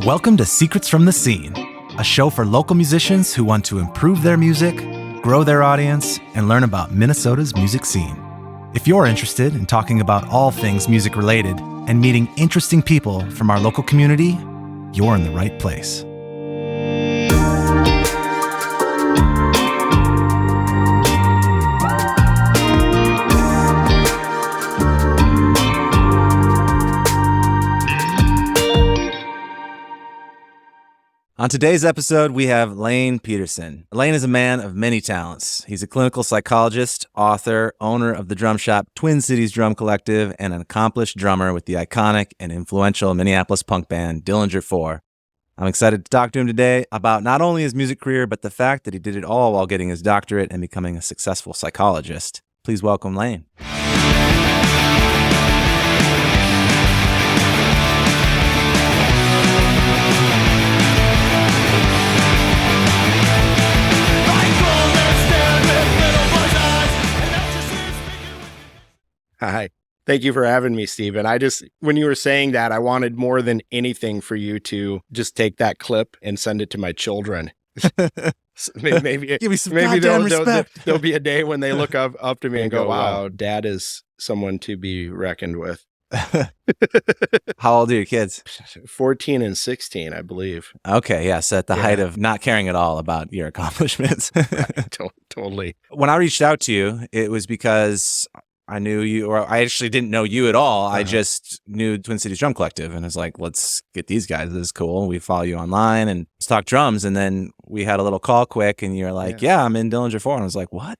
Welcome to Secrets from the Scene, a show for local musicians who want to improve their music, grow their audience, and learn about Minnesota's music scene. If you're interested in talking about all things music related and meeting interesting people from our local community, you're in the right place. On today's episode, we have Lane Pederson. Lane is a man of many talents. He's a clinical psychologist, author, owner of the drum shop Twin Cities Drum Collective, and an accomplished drummer with the iconic and influential Minneapolis punk band Dillinger Four. I'm excited to talk to him today about not only his music career, but the fact that he did it all while getting his doctorate and becoming a successful psychologist. Please welcome Lane. Hi. Thank you for having me, Stephen. When you were saying that, I wanted more than anything for you to just take that clip and send it to my children. Maybe Give me some goddamn respect. There'll be a day when they look up to me and go, wow, Dad is someone to be reckoned with. How old are your kids? 14 and 16, I believe. Okay, yeah, so at the height of not caring at all about your accomplishments. Right, totally. When I reached out to you, it was because I knew you, or I actually didn't know you at all. I just knew Twin Cities Drum Collective, and I was like, let's get these guys. This is cool. We follow you online and let's talk drums. And then we had a little call quick, and you're like, yeah, I'm in Dillinger Four. And I was like, what?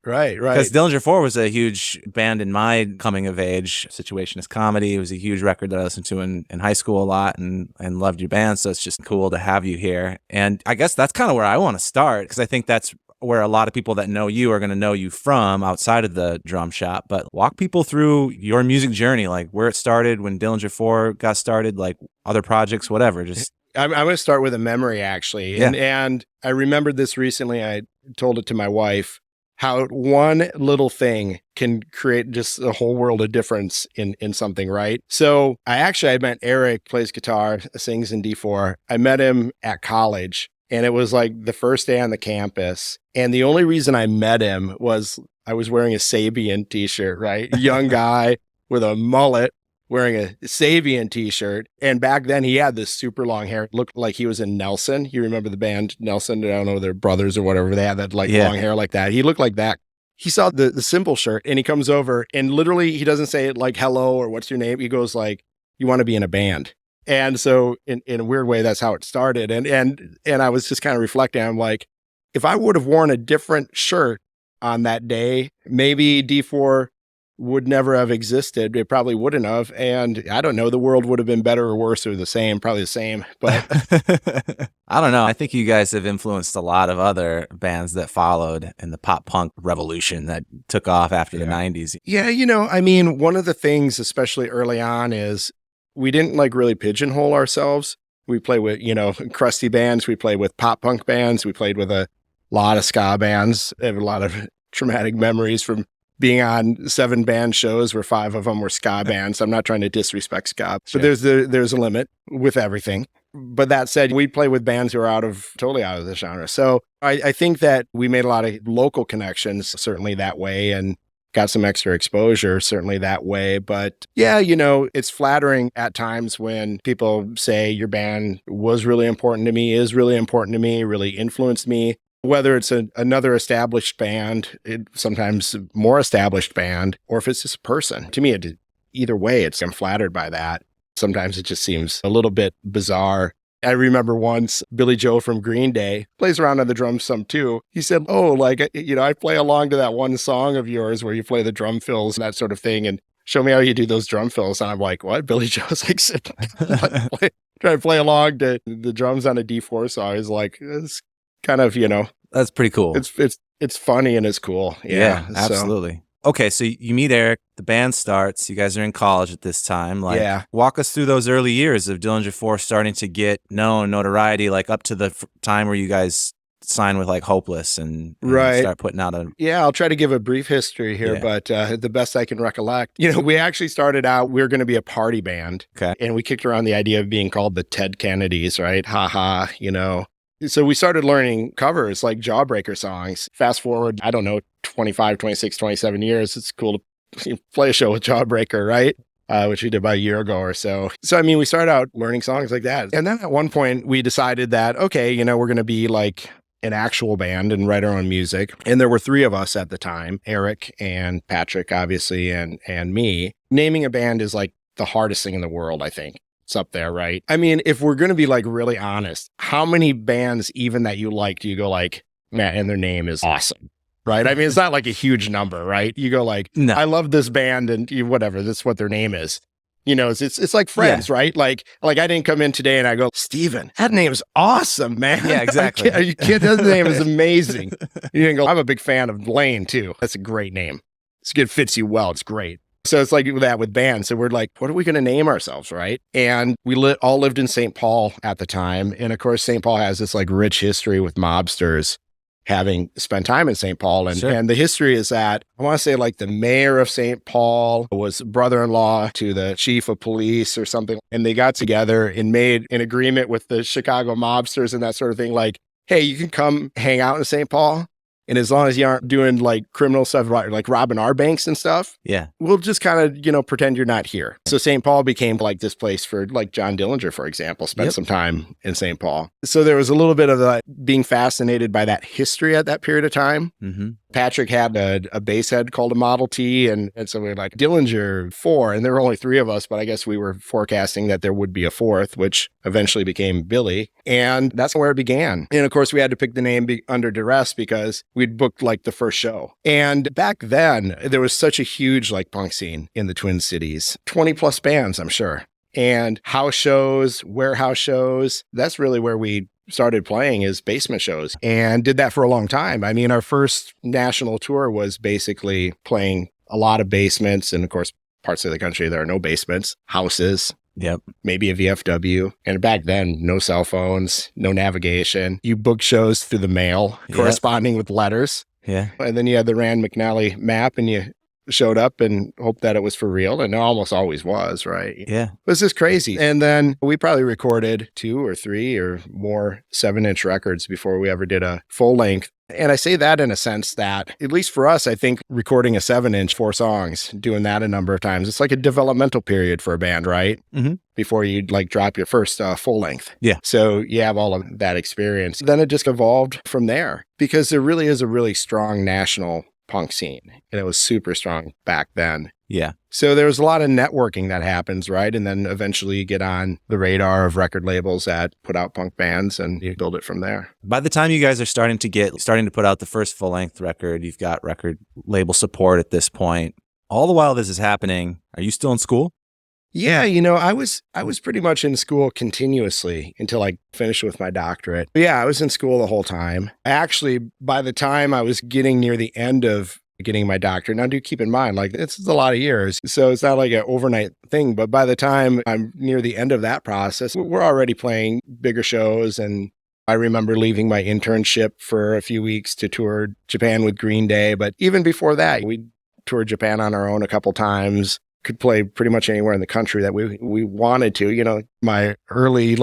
Right. Because Dillinger Four was a huge band in my coming of age situationist comedy. It was a huge record that I listened to in high school a lot and loved your band. So it's just cool to have you here. And I guess that's kind of where I want to start, because I think that's where a lot of people that know you are going to know you from outside of the drum shop. But walk people through your music journey, like where it started, when Dillinger Four got started, like other projects, whatever. Just I'm going to start with a memory, actually. Yeah. And I remembered this recently. I told it to my wife, how one little thing can create just a whole world of difference in something, right? So I met Eric, plays guitar, sings in D4. I met him at college. And it was like the first day on the campus. And the only reason I met him was I was wearing a Sabian t-shirt, right? Young guy with a mullet wearing a Sabian t-shirt. And back then he had this super long hair. It looked like he was in Nelson. You remember the band Nelson? I don't know, they're brothers or whatever. They had that long hair like that. He looked like that. He saw the symbol shirt and he comes over and literally he doesn't say it like hello or what's your name. He goes like, you want to be in a band? And so in a weird way, that's how it started. And I was just kind of reflecting. I'm like, if I would have worn a different shirt on that day, maybe D4 would never have existed. It probably wouldn't have. And I don't know, the world would have been better or worse or the same, probably the same. But I don't know. I think you guys have influenced a lot of other bands that followed in the pop punk revolution that took off after the 90s. Yeah, one of the things, especially early on, is we didn't really pigeonhole ourselves. We play with, crusty bands. We played with pop punk bands. We played with a lot of ska bands. I have a lot of traumatic memories from being on 7 band shows where 5 of them were ska bands. I'm not trying to disrespect ska, but there's a limit with everything. But that said, we play with bands who are totally out of the genre. So I think that we made a lot of local connections, certainly that way, and got some extra exposure, certainly that way. But yeah, it's flattering at times when people say your band was really important to me, is really important to me, really influenced me, whether it's another established band, sometimes more established band, or if it's just a person. To me, either way, I'm flattered by that. Sometimes it just seems a little bit bizarre. I remember once Billy Joe from Green Day plays around on the drums some too. He said, I play along to that one song of yours where you play the drum fills and that sort of thing. And show me how you do those drum fills. And I'm like, what? Billy Joe's like trying to play along to the drums on a D4 song. Is like, it's kind of, That's pretty cool. It's funny and it's cool. Yeah, absolutely. So. Okay, so you meet Eric, the band starts, you guys are in college at this time. Walk us through those early years of Dillinger Four starting to get notoriety, up to the time where you guys sign with like Hopeless and Right. start putting out a... Yeah, I'll try to give a brief history here, but the best I can recollect, we actually started out, we were going to be a party band. Okay. And we kicked around the idea of being called the Ted Kennedys, right? Ha ha, So we started learning covers like Jawbreaker songs. Fast forward, I don't know, 25, 26, 27 years. It's cool to play a show with Jawbreaker, right? Which we did about a year ago or so. So, I mean, we started out learning songs like that. And then at one point we decided that, okay, we're going to be like an actual band and write our own music. And there were 3 of us at the time, Eric and Patrick, obviously, and me. Naming a band is like the hardest thing in the world, I think. It's up there, right? I mean, if we're going to be like really honest, how many bands even that you like do you go like, man, and their name is awesome? Right? I mean, it's not like a huge number, right? You go like, no. I love this band and whatever, that's what their name is. It's like Friends, right? Like I didn't come in today and I go, Steven, that name's awesome, man. Yeah, exactly. That name is amazing. You didn't go, I'm a big fan of Lane too. That's a great name. It fits you well. It's great. So it's like that with bands. So we're like, what are we going to name ourselves, right? And we all lived in St. Paul at the time. And of course, St. Paul has this like rich history with mobsters having spent time in St. Paul. And, and the history is that, I want to say like the mayor of St. Paul was brother-in-law to the chief of police or something. And they got together and made an agreement with the Chicago mobsters and that sort of thing. Like, hey, you can come hang out in St. Paul. And as long as you aren't doing like criminal stuff, like robbing our banks and stuff, we'll just kind of, pretend you're not here. So St. Paul became like this place for like John Dillinger, for example, spent some time in St. Paul. So there was a little bit of being fascinated by that history at that period of time. Mm-hmm. Patrick had a bass head called a Model T. And so we were like Dillinger Four. And there were only 3 of us, but I guess we were forecasting that there would be a 4th, which eventually became Billy. And that's where it began. And of course, we had to pick the name under duress because we'd booked like the first show. And back then, there was such a huge like punk scene in the Twin Cities, 20 plus bands, I'm sure. And house shows, warehouse shows, that's really where we started playing is basement shows and did that for a long time. I mean, our first national tour was basically playing a lot of basements. And of course, parts of the country, there are no basements, houses. Yep. Maybe a VFW. And back then, no cell phones, no navigation. You booked shows through the mail, corresponding with letters. Yeah. And then you had the Rand McNally map and you showed up and hoped that it was for real. And it almost always was, right? Yeah. It was just crazy. And then we probably recorded 2 or 3 or more 7-inch records before we ever did a full length. And I say that in a sense that, at least for us, I think recording a 7-inch, 4 songs, doing that a number of times, it's like a developmental period for a band, right? Mm-hmm. Before you like drop your first full length. Yeah. So you have all of that experience. Then it just evolved from there because there really is a really strong national punk scene. And it was super strong back then. Yeah. So there was a lot of networking that happens, right? And then eventually you get on the radar of record labels that put out punk bands and you build it from there. By the time you guys are starting to put out the first full-length record, you've got record label support at this point. All the while this is happening, are you still in school? Yeah, I was pretty much in school continuously until I finished with my doctorate. But yeah, I was in school the whole time. Actually, by the time I was getting near the end of getting my doctorate, now do keep in mind, like it's a lot of years. So it's not like an overnight thing, but by the time I'm near the end of that process, we're already playing bigger shows. And I remember leaving my internship for a few weeks to tour Japan with Green Day. But even before that, we toured Japan on our own a couple times. Could play pretty much anywhere in the country that we wanted to. My early,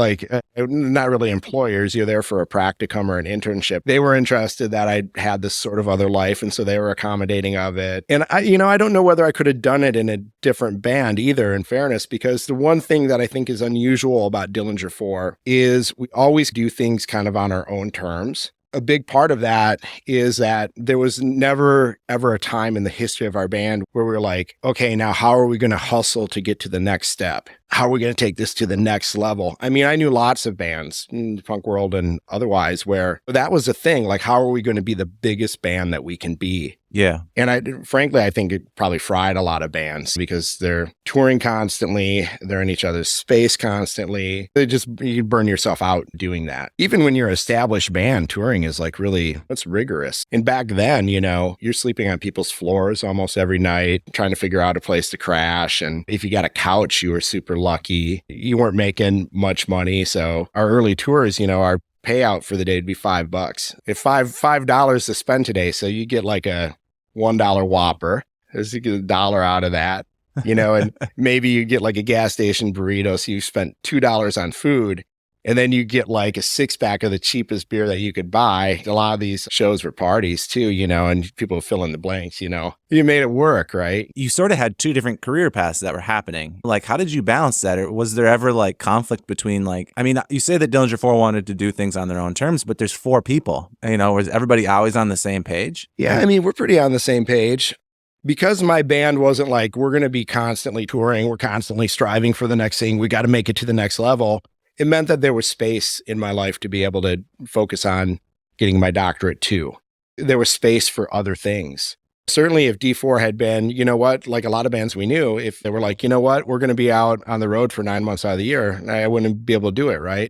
not really employers, you're there for a practicum or an internship. They were interested that I had this sort of other life. And so they were accommodating of it. And I don't know whether I could have done it in a different band either, in fairness, because the one thing that I think is unusual about Dillinger Four is we always do things kind of on our own terms. A big part of that is that there was never, ever a time in the history of our band where we were like, okay, now how are we going to hustle to get to the next step? How are we going to take this to the next level? I mean, I knew lots of bands in the punk world and otherwise where that was a thing. Like, how are we going to be the biggest band that we can be? Yeah. And frankly, I think it probably fried a lot of bands because they're touring constantly. They're in each other's space constantly. You burn yourself out doing that. Even when you're an established band, touring is like it's rigorous. And back then, you're sleeping on people's floors almost every night, trying to figure out a place to crash. And if you got a couch, you were super lucky. You weren't making much money. So our early tours, our payout for the day would be $5. If $5 to spend today, so you get like a $1 Whopper. As you get $1 out of that, and maybe you get like a gas station burrito. So you spent $2 on food, and then you get like a 6-pack of the cheapest beer that you could buy. A lot of these shows were parties too, and people fill in the blanks, You made it work, right? You sort of had two different career paths that were happening. Like, how did you balance that? Or was there ever like conflict between you say that Dillinger Four wanted to do things on their own terms, but there's 4 people, was everybody always on the same page? Yeah. We're pretty on the same page. Because my band wasn't like, we're going to be constantly touring, we're constantly striving for the next thing, we got to make it to the next level. It meant that there was space in my life to be able to focus on getting my doctorate too. There was space for other things. Certainly if D4 had been, like a lot of bands we knew, if they were like, we're going to be out on the road for 9 months out of the year, I wouldn't be able to do it, right?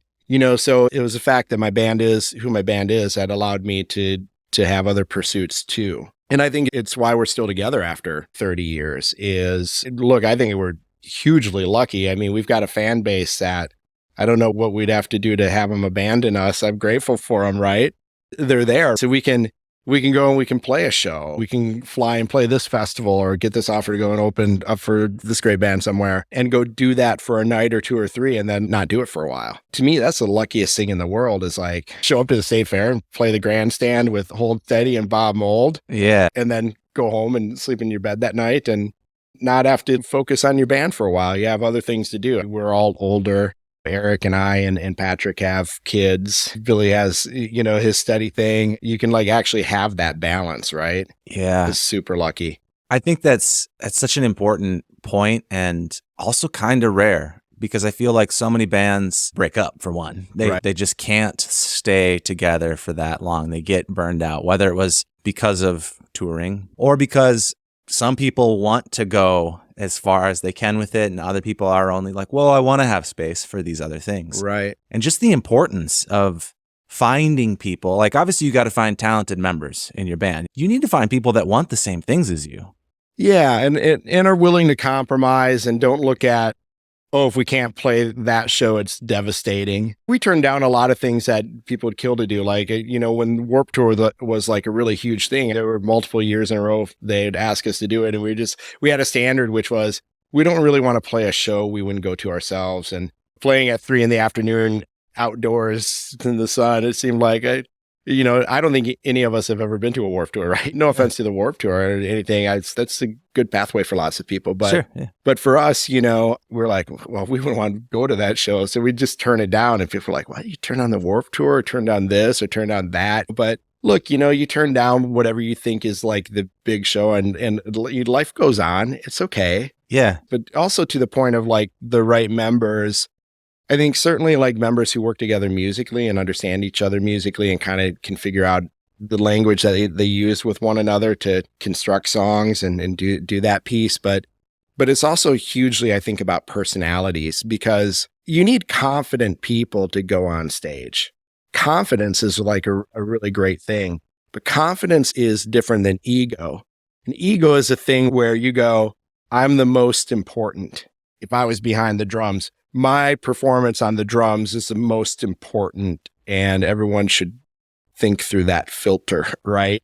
So it was the fact that my band is who my band is that allowed me to have other pursuits too. And I think it's why we're still together after 30 years I think we're hugely lucky. We've got a fan base that I don't know what we'd have to do to have them abandon us. I'm grateful for them, right? They're there. So we can go and we can play a show. We can fly and play this festival or get this offer to go and open up for this great band somewhere and go do that for a night or 2 or 3 and then not do it for a while. To me, that's the luckiest thing in the world is like show up to the State Fair and play the grandstand with Hold Steady and Bob Mould. Yeah. And then go home and sleep in your bed that night and not have to focus on your band for a while. You have other things to do. We're all older. Eric and I and Patrick have kids. Billy has, his study thing. You can actually have that balance, right? Yeah. It's super lucky. I think that's such an important point and also kind of rare because I feel like so many bands break up for one. They just can't stay together for that long. They get burned out, whether it was because of touring or because some people want to go as far as they can with it, and other people are only like, well, I want to have space for these other things. Right. And just the importance of finding people, obviously you got to find talented members in your band. You need to find people that want the same things as you. Yeah, and are willing to compromise and don't look at, if we can't play that show, it's devastating. We turned down a lot of things that people would kill to do. When Warped Tour was like a really huge thing, there were multiple years in a row they'd ask us to do it. And we had a standard, which was, we don't really want to play a show we wouldn't go to ourselves. And playing at 3 p.m. outdoors in the sun, it seemed like, I don't think any of us have ever been to a Warped Tour, right? No offense to the Warped Tour or anything. That's a good pathway for lots of people. But, sure, yeah. But for us, we're like, well, we wouldn't want to go to that show. So we just turn it down. And people are like, well, you turn on the Warped Tour or turn down this or turn down that. But look, you turn down whatever you think is like the big show and life goes on. It's okay. Yeah. But also to the point of the right members, I think certainly members who work together musically and understand each other musically and kind of can figure out the language that they use with one another to construct songs and do that piece. But it's also hugely, I think, about personalities because you need confident people to go on stage. Confidence is a really great thing, but confidence is different than ego. And ego is a thing where you go, I'm the most important. If I was behind the drums, my performance on the drums is the most important and everyone should think through that filter, right?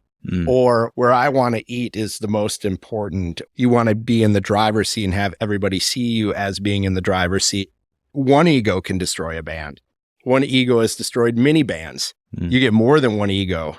Or where I want to eat is the most important. You want to be in the driver's seat and have everybody see you as being in the driver's seat. One ego can destroy a band. One ego has destroyed many bands. You get more than one ego,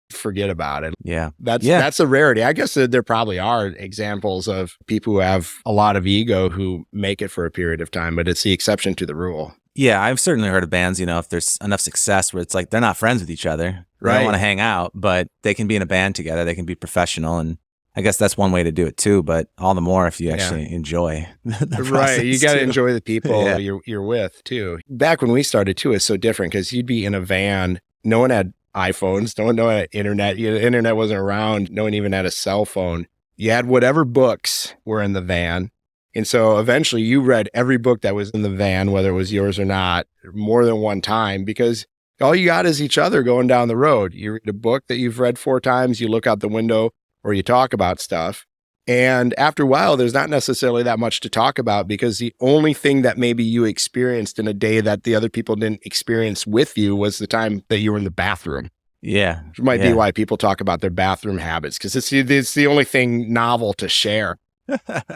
forget about it. Yeah. That's a rarity. I guess there probably are examples of people who have a lot of ego who make it for a period of time, but it's the exception to the rule. Yeah, I've certainly heard of bands, if there's enough success where it's like they're not friends with each other. They don't want to hang out, but they can be in a band together. They can be professional. And I guess that's one way to do it too, but all the more if you actually enjoy the right. You got to enjoy the people Yeah. you're with too. Back when we started too, it's so different because you'd be in a van. No one had iPhones. No one had internet. The internet wasn't around. No one even had a cell phone. You had whatever books were in the van. And so eventually you read every book that was in the van, whether it was yours or not, more than one time, because all you got is each other going down the road. You read a book that you've read 4 times, you look out the window or you talk about stuff. And after a while, there's not necessarily that much to talk about because the only thing that maybe you experienced in a day that the other people didn't experience with you was the time that you were in the bathroom. Yeah. Which might be why people talk about their bathroom habits, because it's the only thing novel to share.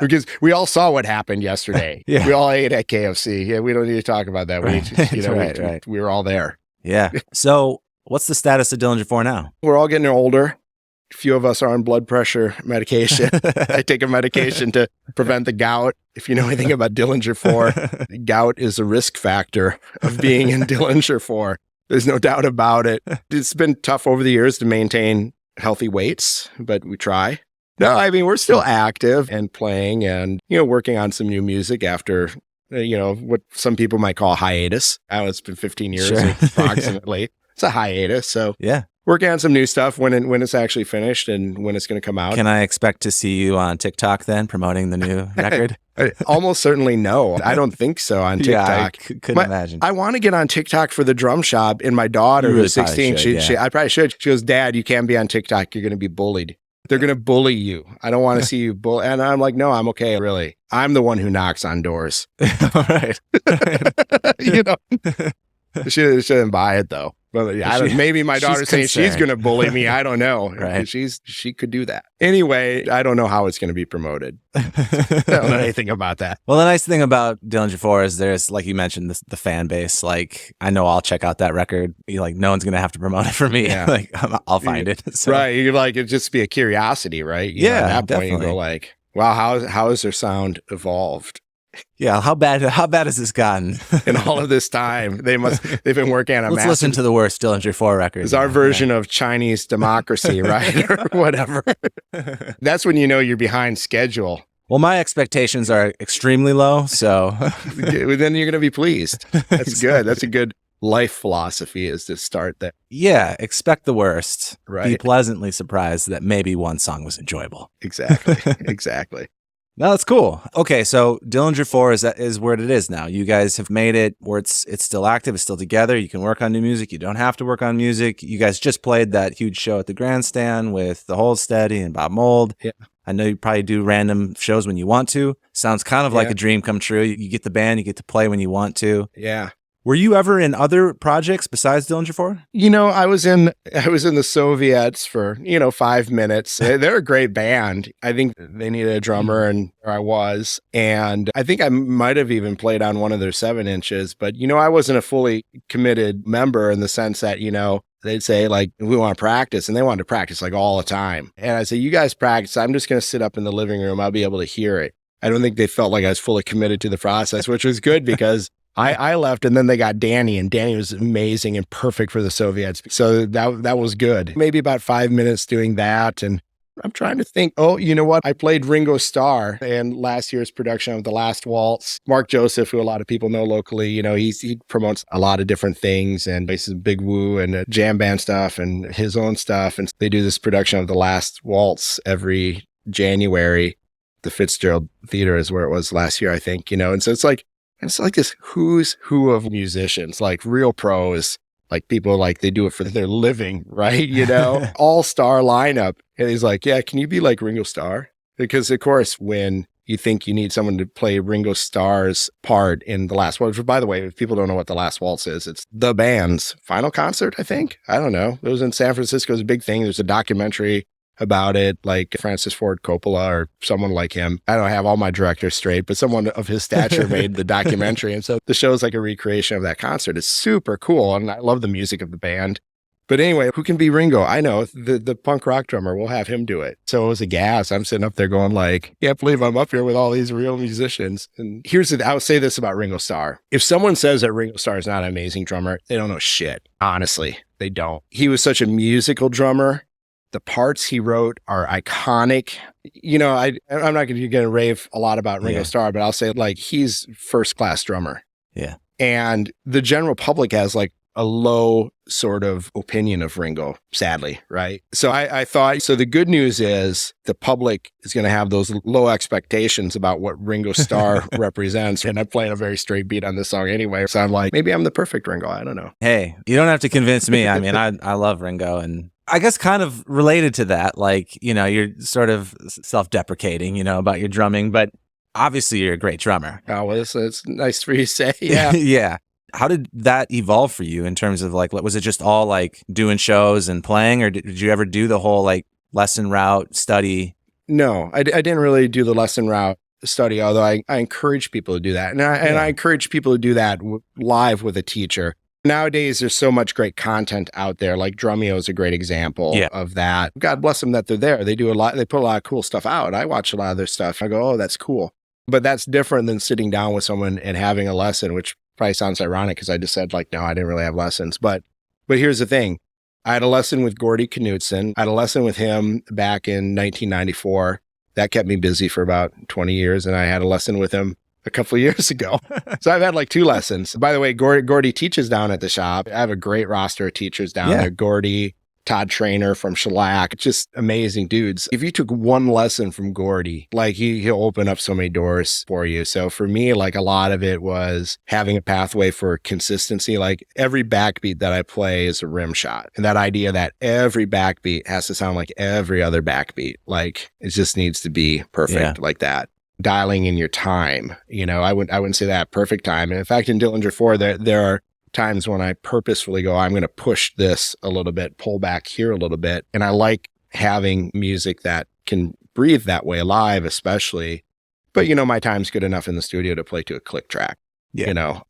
Because we all saw what happened yesterday. We all ate at KFC. Yeah, we don't need to talk about that. Right. We were all there. Yeah. So what's the status of Dillinger Four now? We're all getting older. A few of us are on blood pressure medication. I take a medication to prevent the gout. If you know anything about Dillinger Four, gout is a risk factor of being in Dillinger Four. There's no doubt about it. It's been tough over the years to maintain healthy weights, but we try. No, I mean, we're still active and playing and, working on some new music after, what some people might call a hiatus. I know it's been 15 years approximately. It's a hiatus. So working on some new stuff when it's actually finished and when it's going to come out. Can I expect to see you on TikTok then promoting the new record? Almost certainly no. I don't think so on TikTok. Yeah, I couldn't imagine. I want to get on TikTok for the drum shop, and my daughter, who's 16, I probably should. She goes, Dad, you can't be on TikTok. You're going to be bullied. They're going to bully you. I don't want to see you bully. And I'm like, no, I'm okay, really. I'm the one who knocks on doors. All right. She didn't buy it, though. But maybe my daughter's saying she's going to bully me. I don't know. Right. She could do that. Anyway, I don't know how it's going to be promoted. I don't know anything about that. Well, the nice thing about Dillinger Four is there's, like you mentioned, the fan base. Like, I know I'll check out that record. No one's going to have to promote it for me. Yeah. Like, I'll find it. So. Right. You're like, it'd just be a curiosity, right? At that definitely. point, you go like, wow, how has their sound evolved? Yeah, how bad has this gotten? In all of this time, they've been working on a Let's listen to the worst Dillinger Four record. It's our version of Chinese democracy, right? Or whatever. That's when you know you're behind schedule. Well, my expectations are extremely low, so then you're going to be pleased. That's good. That's a good life philosophy, is to start there. Yeah, expect the worst. Right. Be pleasantly surprised that maybe one song was enjoyable. Exactly. No, that's cool. Okay, so Dillinger Four is where it is now. You guys have made it where it's still active, it's still together. You can work on new music. You don't have to work on music. You guys just played that huge show at the Grandstand with the Hold Steady and Bob Mould. Yeah. I know you probably do random shows when you want to. Sounds kind of like a dream come true. You get the band, you get to play when you want to. Yeah. Were you ever in other projects besides Dillinger Four? I was in the Soviets for 5 minutes. They're a great band. I think they needed a drummer, and I was. And I think I might have even played on one of their 7-inches. But I wasn't a fully committed member in the sense that they'd say like, we want to practice, and they wanted to practice like all the time. And I say, you guys practice. I'm just going to sit up in the living room. I'll be able to hear it. I don't think they felt like I was fully committed to the process, which was good because I left, and then they got Danny, and Danny was amazing and perfect for the Soviets. So that was good. Maybe about 5 minutes doing that. And I'm trying to think, you know what? I played Ringo Starr in last year's production of The Last Waltz. Mark Joseph, who a lot of people know locally, he promotes a lot of different things, and bases Big Woo and jam band stuff and his own stuff. And they do this production of The Last Waltz every January. The Fitzgerald Theater is where it was last year, I think, and so it's like this who's who of musicians, like real pros, like people like they do it for their living, right? All-star lineup. And he's like, yeah, can you be like Ringo Starr? Because of course, when you think you need someone to play Ringo Starr's part in The Last Waltz, by the way, if people don't know what The Last Waltz is, it's the band's final concert, I think. I don't know. It was in San Francisco. It was a big thing. There's a documentary about it, like Francis Ford Coppola or someone like him. I don't have all my directors straight, but someone of his stature made the documentary. And so the show's like a recreation of that concert. It's super cool. And I love the music of the band. But anyway, who can be Ringo? I know, the punk rock drummer. We'll have him do it. So it was a gas. I'm sitting up there going like, can't believe I'm up here with all these real musicians. And I would say this about Ringo Starr. If someone says that Ringo Starr is not an amazing drummer, they don't know shit. Honestly, they don't. He was such a musical drummer. The parts he wrote are iconic. I'm not going to rave a lot about Ringo Starr, but I'll say like he's first class drummer. Yeah. And the general public has like a low sort of opinion of Ringo, sadly, right? So I thought, so the good news is the public is going to have those low expectations about what Ringo Starr represents. And I'm playing a very straight beat on this song anyway. So I'm like, maybe I'm the perfect Ringo. I don't know. Hey, you don't have to convince me. I mean, I love Ringo, and I guess kind of related to that, like, you're sort of self-deprecating, about your drumming, but obviously you're a great drummer. Oh, well, it's nice for you to say. Yeah. Yeah. How did that evolve for you in terms of like, was it just all like doing shows and playing, or did you ever do the whole like lesson route study? No, I didn't really do the lesson route study, although I encourage people to do that. And I encourage people to do that live with a teacher. Nowadays, there's so much great content out there. Like Drumeo is a great example of that. God bless them that they're there. They do a lot. They put a lot of cool stuff out. I watch a lot of their stuff. I go, oh, that's cool. But that's different than sitting down with someone and having a lesson, which probably sounds ironic because I just said like, no, I didn't really have lessons. But here's the thing. I had a lesson with Gordy Knudsen. I had a lesson with him back in 1994. That kept me busy for about 20 years. And I had a lesson with him a couple of years ago. So I've had like 2 lessons. By the way, Gordy teaches down at the shop. I have a great roster of teachers down there. Gordy, Todd Trainer from Shellac, just amazing dudes. If you took one lesson from Gordy, like he'll open up so many doors for you. So for me, like a lot of it was having a pathway for consistency. Like every backbeat that I play is a rim shot. And that idea that every backbeat has to sound like every other backbeat, like it just needs to be perfect like that. Dialing in your time, I wouldn't say that perfect time. And in fact, in Dillinger Four, there are times when I purposefully go, I'm going to push this a little bit, pull back here a little bit. And I like having music that can breathe that way live, especially. But, my time's good enough in the studio to play to a click track,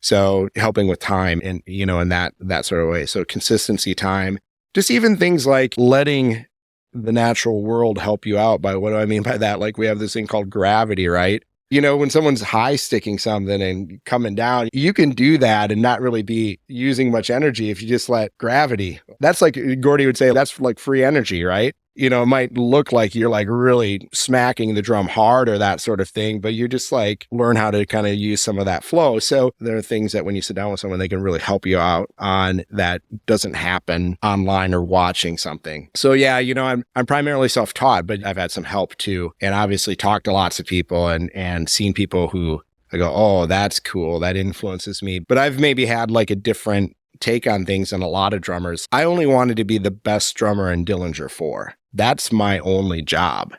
so helping with time and, in that sort of way. So consistency, time, just even things like letting the natural world help you out. What do I mean by that? Like we have this thing called gravity, right? When someone's high sticking something and coming down, you can do that and not really be using much energy if you just let gravity. That's like Gordy would say, that's like free energy, right? It might look like you're like really smacking the drum hard or that sort of thing, but you just like learn how to kind of use some of that flow. So there are things that when you sit down with someone, they can really help you out on that doesn't happen online or watching something. So yeah, I'm primarily self-taught, but I've had some help too. And obviously talked to lots of people and seen people who I go, oh, that's cool. That influences me. But I've maybe had like a different take on things than a lot of drummers. I only wanted to be the best drummer in Dillinger Four. That's my only job,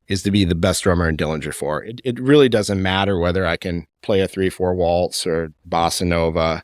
is to be the best drummer in Dillinger Four. It really doesn't matter whether I can play a 3/4 waltz or bossa nova,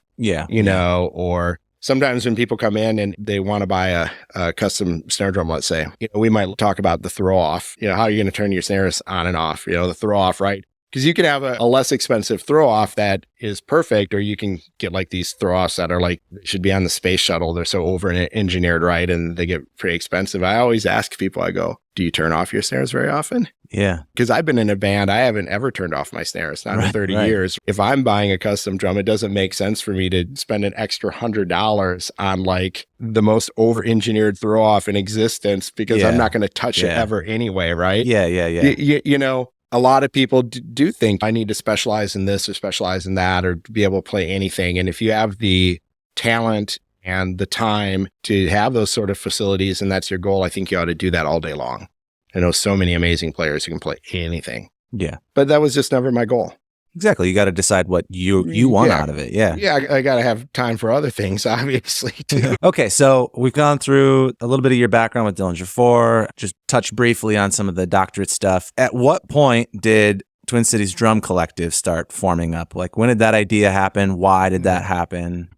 or sometimes when people come in and they want to buy a custom snare drum, let's say, we might talk about the throw off, how are you going to turn your snares on and off, the throw off, right? Because you can have a less expensive throw-off that is perfect, or you can get like these throw-offs that are like, should be on the space shuttle. They're so over-engineered, right? And they get pretty expensive. I always ask people, I go, do you turn off your snares very often? Yeah. Because I've been in a band, I haven't ever turned off my snares, not in 30 years. If I'm buying a custom drum, it doesn't make sense for me to spend an extra $100 on like the most over-engineered throw-off in existence because I'm not going to touch it ever anyway, right? Yeah. A lot of people do think I need to specialize in this or specialize in that or be able to play anything. And if you have the talent and the time to have those sort of facilities and that's your goal, I think you ought to do that all day long. I know so many amazing players who can play anything. Yeah. But that was just never my goal. Exactly. You got to decide what you want out of it. Yeah. Yeah. I got to have time for other things, obviously, too. Okay. So we've gone through a little bit of your background with Dillinger Four, just touched briefly on some of the doctorate stuff. At what point did Twin Cities Drum Collective start forming up? Like, when did that idea happen? Why did that happen?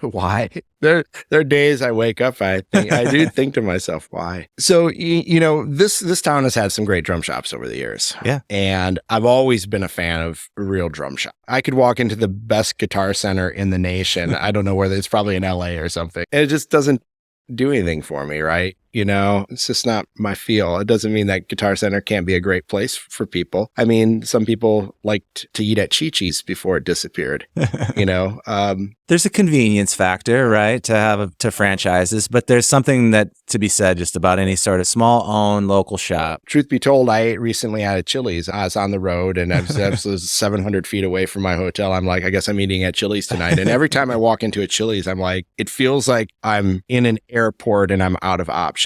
Why? There are days I wake up, I do think to myself, why? So, this town has had some great drum shops over the years. Yeah. And I've always been a fan of a real drum shop. I could walk into the best guitar center in the nation. I don't know whether it's probably in LA or something. And it just doesn't do anything for me, right? It's just not my feel. It doesn't mean that Guitar Center can't be a great place for people. I mean, some people liked to eat at Chi-Chi's before it disappeared, There's a convenience factor, right, to franchises, but there's something that to be said just about any sort of small-owned local shop. Truth be told, I ate recently at a Chili's. I was on the road and I was 700 feet away from my hotel. I'm like, I guess I'm eating at Chili's tonight. And every time I walk into a Chili's, I'm like, it feels like I'm in an airport and I'm out of options.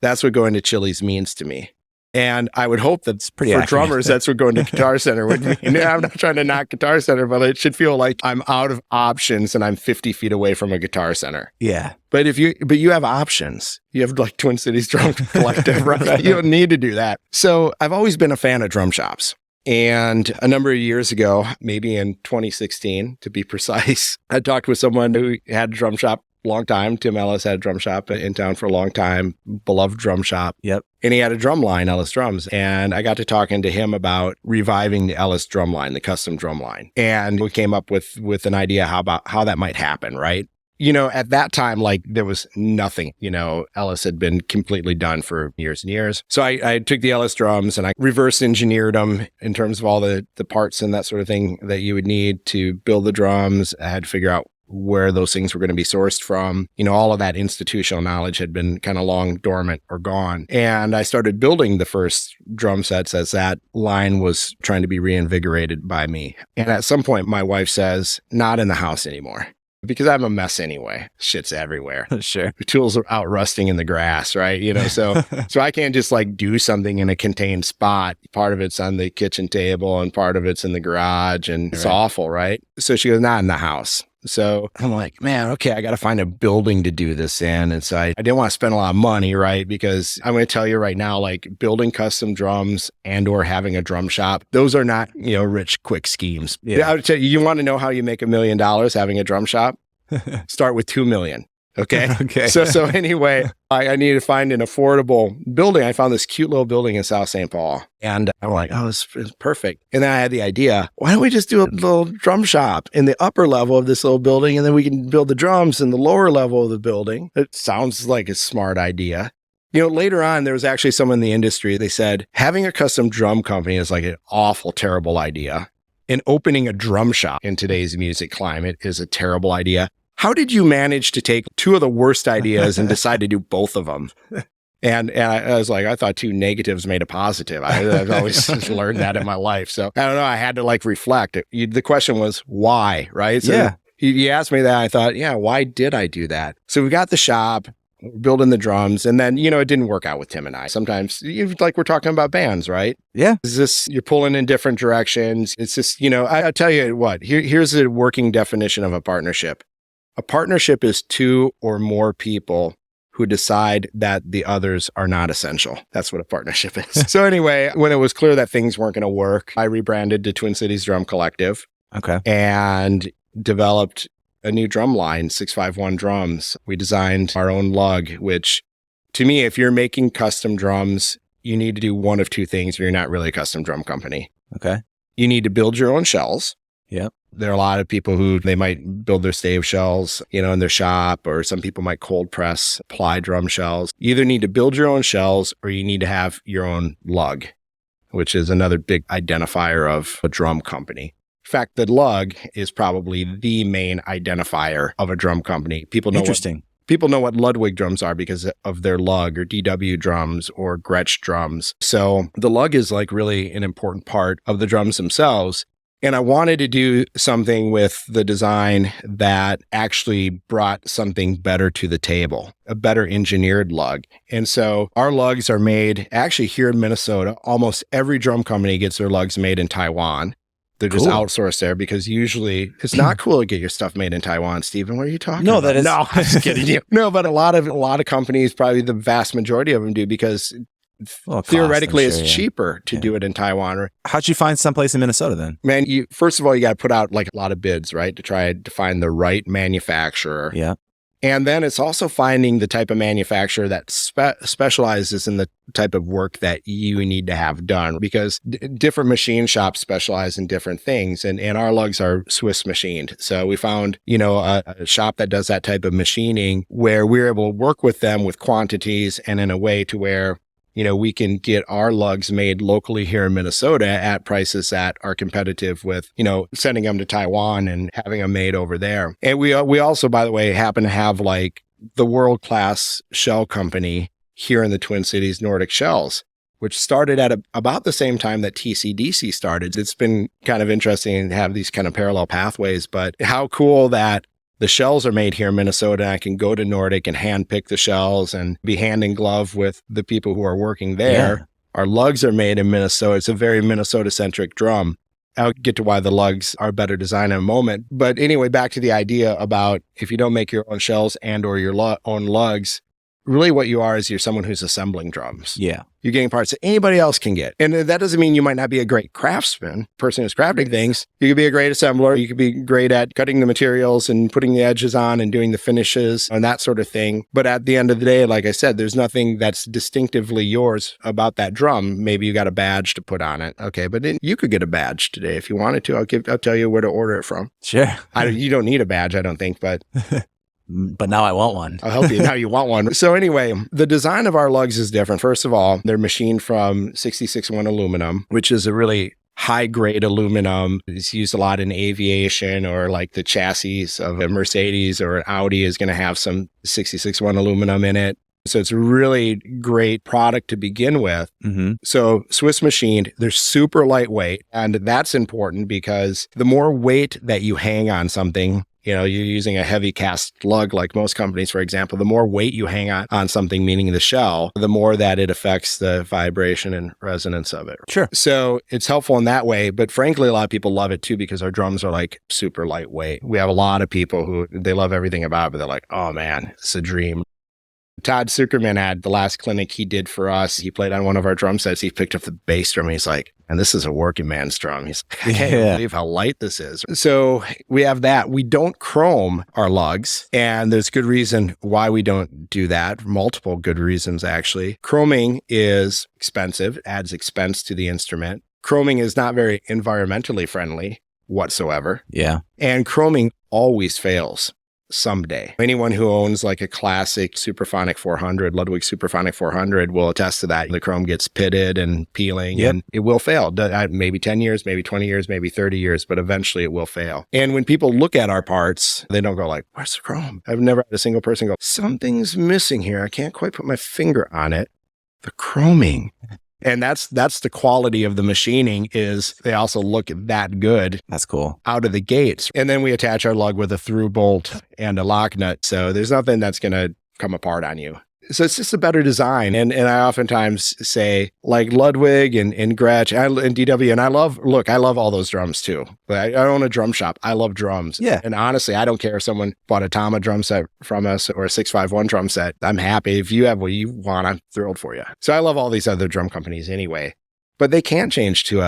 That's what going to Chili's means to me. And I would hope that pretty for accurate. drummers, that's what going to Guitar Center would mean. I'm not trying to knock Guitar Center, but it should feel like I'm out of options and I'm 50 feet away from a Guitar Center. Yeah. But you have options. You have like Twin Cities Drum Collective, right? You don't need to do that. So I've always been a fan of drum shops. And a number of years ago, maybe in 2016, to be precise, I talked with someone who had a drum shop long time. Tim Ellis had a drum shop in town for a long time, beloved drum shop. Yep. And he had a drum line, Ellis Drums. And I got to talking to him about reviving the Ellis drum line, the custom drum line. And we came up with an idea how that might happen, right? At that time, like there was nothing, Ellis had been completely done for years and years. So I took the Ellis drums and I reverse engineered them in terms of all the parts and that sort of thing that you would need to build the drums. I had to figure out where those things were going to be sourced from. All of that institutional knowledge had been kind of long dormant or gone. And I started building the first drum sets as that line was trying to be reinvigorated by me. And at some point, my wife says, not in the house anymore. Because I'm a mess anyway. Shit's everywhere. Sure. The tools are out rusting in the grass, right? So I can't just like do something in a contained spot. Part of it's on the kitchen table and part of it's in the garage and it's awful, right? So she goes, not in the house. So I'm like, man, okay, I got to find a building to do this in. And so I didn't want to spend a lot of money, right? Because I'm going to tell you right now, like building custom drums and or having a drum shop, those are not, rich, quick schemes. Yeah. I would tell you, you want to know how you make $1 million having a drum shop? Start with 2 million. Okay. Okay. So anyway, I needed to find an affordable building. I found this cute little building in South St. Paul. And I'm like, oh, this is perfect. And then I had the idea, why don't we just do a little drum shop in the upper level of this little building? And then we can build the drums in the lower level of the building. It sounds like a smart idea. Later on, there was actually someone in the industry, they said, having a custom drum company is like an awful, terrible idea. And opening a drum shop in today's music climate is a terrible idea. How did you manage to take two of the worst ideas and decide to do both of them? And I was like, I thought 2 negatives made a positive. I've always learned that in my life. So I don't know. I had to like reflect. The question was why, right? So yeah. He asked me that. I thought, yeah, why did I do that? So we got the shop, building the drums, and then, it didn't work out with Tim and I. Sometimes, like we're talking about bands, right? Yeah. You're pulling in different directions. It's just, I tell you what, here's a working definition of a partnership. A partnership is 2 or more people who decide that the others are not essential. That's what a partnership is. So anyway, when it was clear that things weren't going to work, I rebranded to Twin Cities Drum Collective. Okay. And developed a new drum line, 651 drums. We designed our own lug, which to me, if you're making custom drums, you need to do one of 2 things or you're not really a custom drum company. Okay. You need to build your own shells. Yep. There are a lot of people who they might build their stave shells, in their shop, or some people might cold press ply drum shells. You either need to build your own shells or you need to have your own lug, which is another big identifier of a drum company. In fact, the lug is probably the main identifier of a drum company. People know what Ludwig drums are because of their lug, or DW drums or Gretsch drums. So the lug is like really an important part of the drums themselves. And I wanted to do something with the design that actually brought something better to the table, a better engineered lug. And so our lugs are made actually here in Minnesota. Almost every drum company gets their lugs made in Taiwan. They're just outsourced there because usually it's not cool to get your stuff made in Taiwan. Stephen, what are you talking about? No, I'm just kidding you. No, but a lot of companies, probably the vast majority of them do because theoretically it's cheaper to do it in Taiwan. How'd you find someplace in Minnesota then? Man, first of all, you got to put out like a lot of bids, right? To try to find the right manufacturer. Yeah. And then it's also finding the type of manufacturer that specializes in the type of work that you need to have done, because different machine shops specialize in different things. And our lugs are Swiss machined. So we found, a shop that does that type of machining where we're able to work with them with quantities and in a way to where we can get our lugs made locally here in Minnesota at prices that are competitive with, sending them to Taiwan and having them made over there. And we also, by the way, happen to have like the world-class shell company here in the Twin Cities, Nordic Shells, which started at about the same time that TCDC started. It's been kind of interesting to have these kind of parallel pathways, but how cool that the shells are made here in Minnesota. I can go to Nordic and hand pick the shells and be hand in glove with the people who are working there. Our lugs are made in Minnesota. It's a very Minnesota-centric drum. I'll get to why the lugs are better designed in a moment. But anyway, back to the idea about if you don't make your own shells and or your own lugs, really what you are is you're someone who's assembling drums. Yeah. You're getting parts that anybody else can get. And that doesn't mean you might not be a great craftsman, person who's crafting things. You could be a great assembler. You could be great at cutting the materials and putting the edges on and doing the finishes and that sort of thing. But at the end of the day, like I said, there's nothing that's distinctively yours about that drum. Maybe you got a badge to put on it. Okay, but you could get a badge today if you wanted to. I'll tell you where to order it from. Sure. You don't need a badge, I don't think, but... But now I want one. I'll help you. Now you want one. So anyway, the design of our lugs is different. First of all, they're machined from 66-1 aluminum, which is a really high-grade aluminum. It's used a lot in aviation, or like the chassis of a Mercedes or an Audi is going to have some 66-1 aluminum in it. So it's a really great product to begin with. Mm-hmm. So Swiss machined, they're super lightweight. And that's important because the more weight that you hang on something, you're using a heavy cast lug like most companies, for example, the more weight you hang on something, meaning the shell, the more that it affects the vibration and resonance of it. Sure. So it's helpful in that way. But frankly, a lot of people love it too because our drums are like super lightweight. We have a lot of people who they love everything about it, but they're like, oh man, it's a dream. Todd Zuckerman had the last clinic he did for us. He played on one of our drum sets. He picked up the bass drum and he's like, and this is a working man's drum. He's like, I can't believe how light this is. So we have that. We don't chrome our lugs. And there's good reason why we don't do that. Multiple good reasons, actually. Chroming is expensive, adds expense to the instrument. Chroming is not very environmentally friendly whatsoever. Yeah. And chroming always fails. Someday. Anyone who owns like a classic Superphonic 400, Ludwig Superphonic 400 will attest to that. The chrome gets pitted and peeling and it will fail. Maybe 10 years, maybe 20 years, maybe 30 years, but eventually it will fail. And when people look at our parts, they don't go like, where's the chrome? I've never had a single person go, something's missing here. I can't quite put my finger on it. The chroming. And that's the quality of the machining is they also look that good. That's cool. Out of the gates. And then we attach our lug with a through bolt and a lock nut. So there's nothing that's going to come apart on you. So it's just a better design. And I oftentimes say like Ludwig and Gretsch and DW. And I love all those drums too. But I own a drum shop. I love drums. Yeah. And honestly, I don't care if someone bought a Tama drum set from us or a 651 drum set. I'm happy. If you have what you want, I'm thrilled for you. So I love all these other drum companies anyway. But they can change to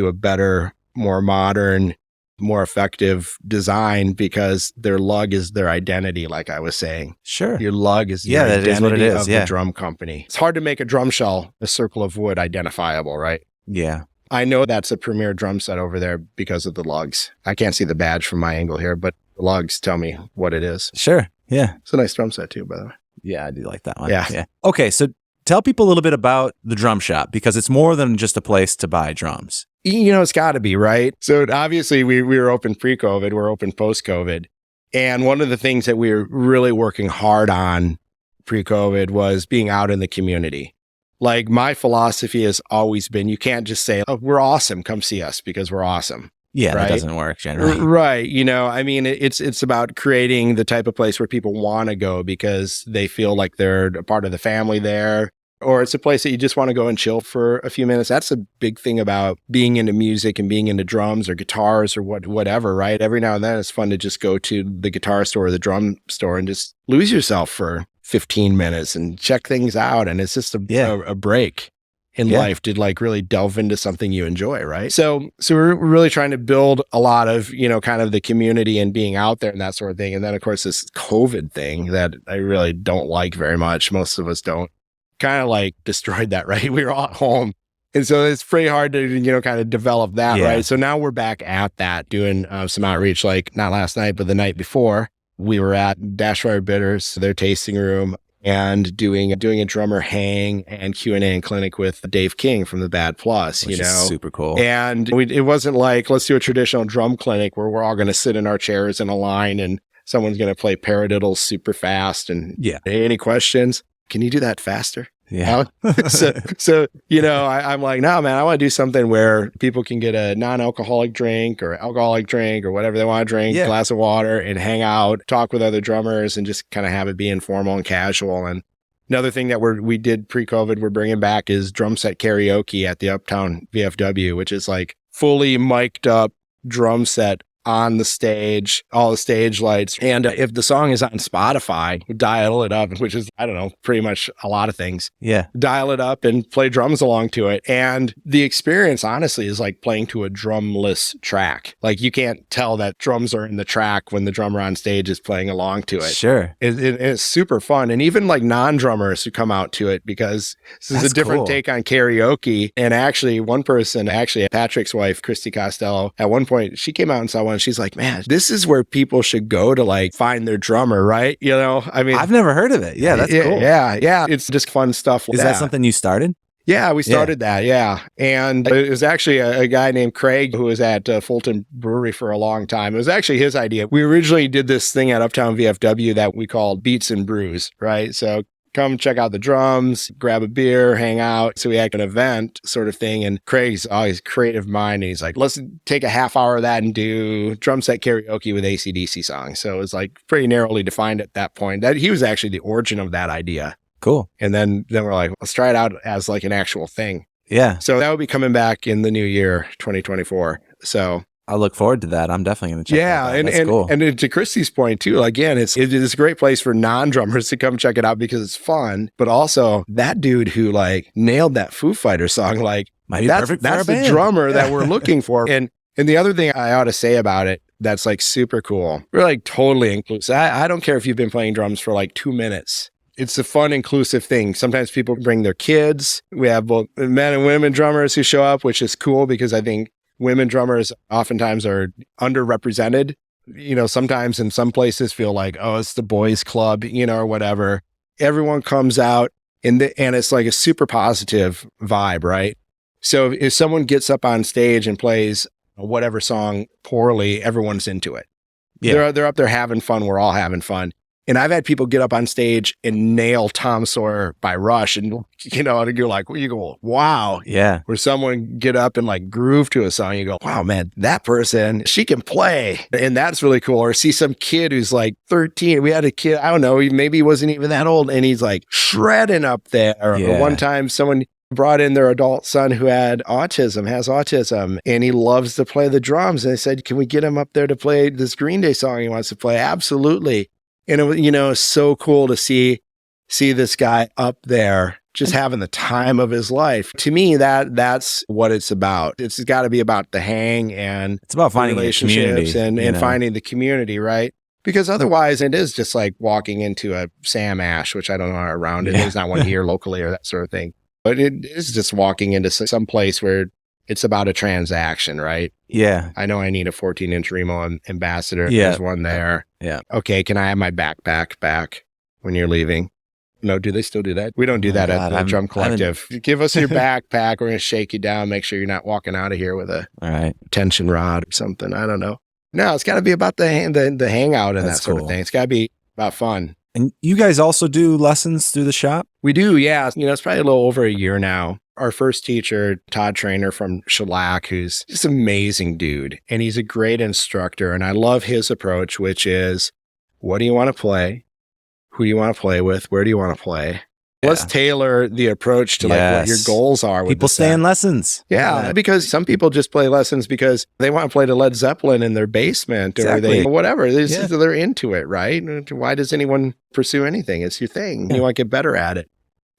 a better, more modern, more effective design because their lug is their identity, like I was saying. Sure. Your lug is the identity of the drum company. It's hard to make a drum shell, a circle of wood, identifiable, right? Yeah. I know that's a premier drum set over there because of the lugs. I can't see the badge from my angle here, but the lugs tell me what it is. Sure. Yeah. It's a nice drum set too, by the way. Yeah, I do like that one. Yeah. Okay, so tell people a little bit about the drum shop because it's more than just a place to buy drums. It's got to be, right? So obviously we were open pre-COVID, we're open post-COVID. And one of the things that we were really working hard on pre-COVID was being out in the community. Like my philosophy has always been, you can't just say, oh, we're awesome, come see us because we're awesome. Yeah, right? That doesn't work generally. Right. It's about creating the type of place where people want to go because they feel like they're a part of the family there. Or it's a place that you just want to go and chill for a few minutes. That's a big thing about being into music and being into drums or guitars or whatever, right? Every now and then it's fun to just go to the guitar store or the drum store and just lose yourself for 15 minutes and check things out. And it's just a break in life to like really delve into something you enjoy, right? So we're really trying to build a lot of, kind of the community and being out there and that sort of thing. And then of course this COVID thing that I really don't like very much. Most of us don't. Kind of like destroyed that, right? We were all at home. And so it's pretty hard to, kind of develop that, right? So now we're back at that, doing some outreach, like not last night, but the night before. We were at Dashfire Bitters, their tasting room, and doing a drummer hang and Q&A and clinic with Dave King from the Bad Plus, Which is super cool. And it wasn't like, let's do a traditional drum clinic where we're all going to sit in our chairs in a line and someone's going to play paradiddles super fast. And any questions? Can you do that faster? Yeah. So I'm like, no, man, I want to do something where people can get a non-alcoholic drink or alcoholic drink or whatever they want to drink, glass of water and hang out, talk with other drummers and just kind of have it be informal and casual. And Another thing that we did pre-COVID, we're bringing back is drum set karaoke at the Uptown VFW, which is like fully mic'd up drum set on the stage, all the stage lights. And if the song is on Spotify, dial it up, which is, I don't know, pretty much a lot of things. Yeah. Dial it up and play drums along to it. And the experience, honestly, is like playing to a drumless track. Like you can't tell that drums are in the track when the drummer on stage is playing along to it. Sure. It's super fun. And even like non-drummers who come out to it, because this is a different take on karaoke. And actually, one person, Patrick's wife, Christy Costello, at one point, she came out and saw one. She's like, man, this is where people should go to like find their drummer, right? You know, I mean, I've never heard of it. Yeah, that's cool. Yeah. It's just fun stuff. Is that something you started? Yeah, we started that. Yeah. And it was actually a guy named Craig who was at Fulton Brewery for a long time. It was actually his idea. We originally did this thing at Uptown VFW that we called Beats and Brews, right? So come check out the drums, grab a beer, hang out. So we had an event sort of thing. And Craig's always creative mind. And he's like, let's take a half hour of that and do drum set karaoke with AC/DC songs. So it was like pretty narrowly defined at that point. That he was actually the origin of that idea. Cool. And then we're like, let's try it out as like an actual thing. Yeah. So that will be coming back in the new year, 2024. So I'll look forward to that. I'm definitely going to check that out. That's cool. And to Christy's point too, again, it's a great place for non-drummers to come check it out because it's fun. But also that dude who like nailed that Foo Fighters song, like might be perfect for our that's band. The drummer that we're looking for. And the other thing I ought to say about it that's like super cool, we're like totally inclusive. I don't care if you've been playing drums for like 2 minutes. It's a fun, inclusive thing. Sometimes people bring their kids. We have both men and women drummers who show up, which is cool because I think women drummers oftentimes are underrepresented. You know, sometimes in some places feel like, oh, it's the boys club, you know, or whatever. Everyone comes out and it's like a super positive vibe, right? So if someone gets up on stage and plays whatever song poorly, everyone's into it. Yeah. They're up there having fun. We're all having fun. And I've had people get up on stage and nail Tom Sawyer by Rush. And, you know, and you're like, you go, wow. Yeah. Where someone get up and like groove to a song, you go, wow, man, that person, she can play. And that's really cool. Or see some kid who's like 13. We had a kid, I don't know, maybe he wasn't even that old. And he's like shredding up there. Yeah. Or one time someone brought in their adult son who has autism, and he loves to play the drums. And they said, can we get him up there to play this Green Day song he wants to play? Absolutely. And it was, you know, so cool to see this guy up there just having the time of his life. To me, that's what it's about. It's got to be about the hang and it's about finding relationships and finding the community, right? Because otherwise, it is just like walking into a Sam Ash, which I don't know around. There's not one here locally or that sort of thing. But it is just walking into some place where it's about a transaction, right? Yeah. I know I need a 14-inch Remo Ambassador. Yeah. There's one there. Yeah. Okay, can I have my backpack back when you're leaving? No, do they still do that? We don't do that at the Drum Collective. Give us your backpack. We're going to shake you down, make sure you're not walking out of here with a tension rod or something. I don't know. No, it's got to be about the hangout and that sort of thing. It's got to be about fun. And you guys also do lessons through the shop? We do, yeah. You know, it's probably a little over a year now. Our first teacher, Todd Trainer from Shellac, who's just an amazing dude. And he's a great instructor. And I love his approach, which is, what do you want to play? Who do you want to play with? Where do you want to play? Yeah. Let's tailor the approach to like what your goals are. With people stay in lessons. Yeah, because some people just play lessons because they want to play to Led Zeppelin in their basement or whatever. They're into it, right? Why does anyone pursue anything? It's your thing. You want to get better at it.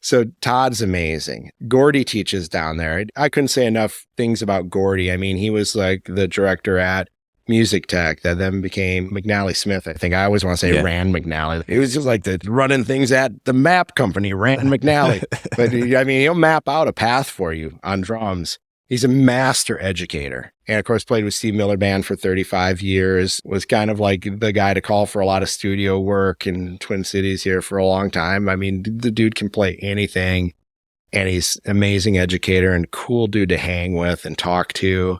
So Todd's amazing. Gordy teaches down there. I couldn't say enough things about Gordy. I mean, he was like the director at Music Tech that then became McNally Smith. I think I always want to say Rand McNally. It was just like the running things at the map company, Rand McNally. But I mean, he'll map out a path for you on drums. He's a master educator. And of course, played with Steve Miller Band for 35 years, was kind of like the guy to call for a lot of studio work in Twin Cities here for a long time. I mean, the dude can play anything, and he's an amazing educator and cool dude to hang with and talk to.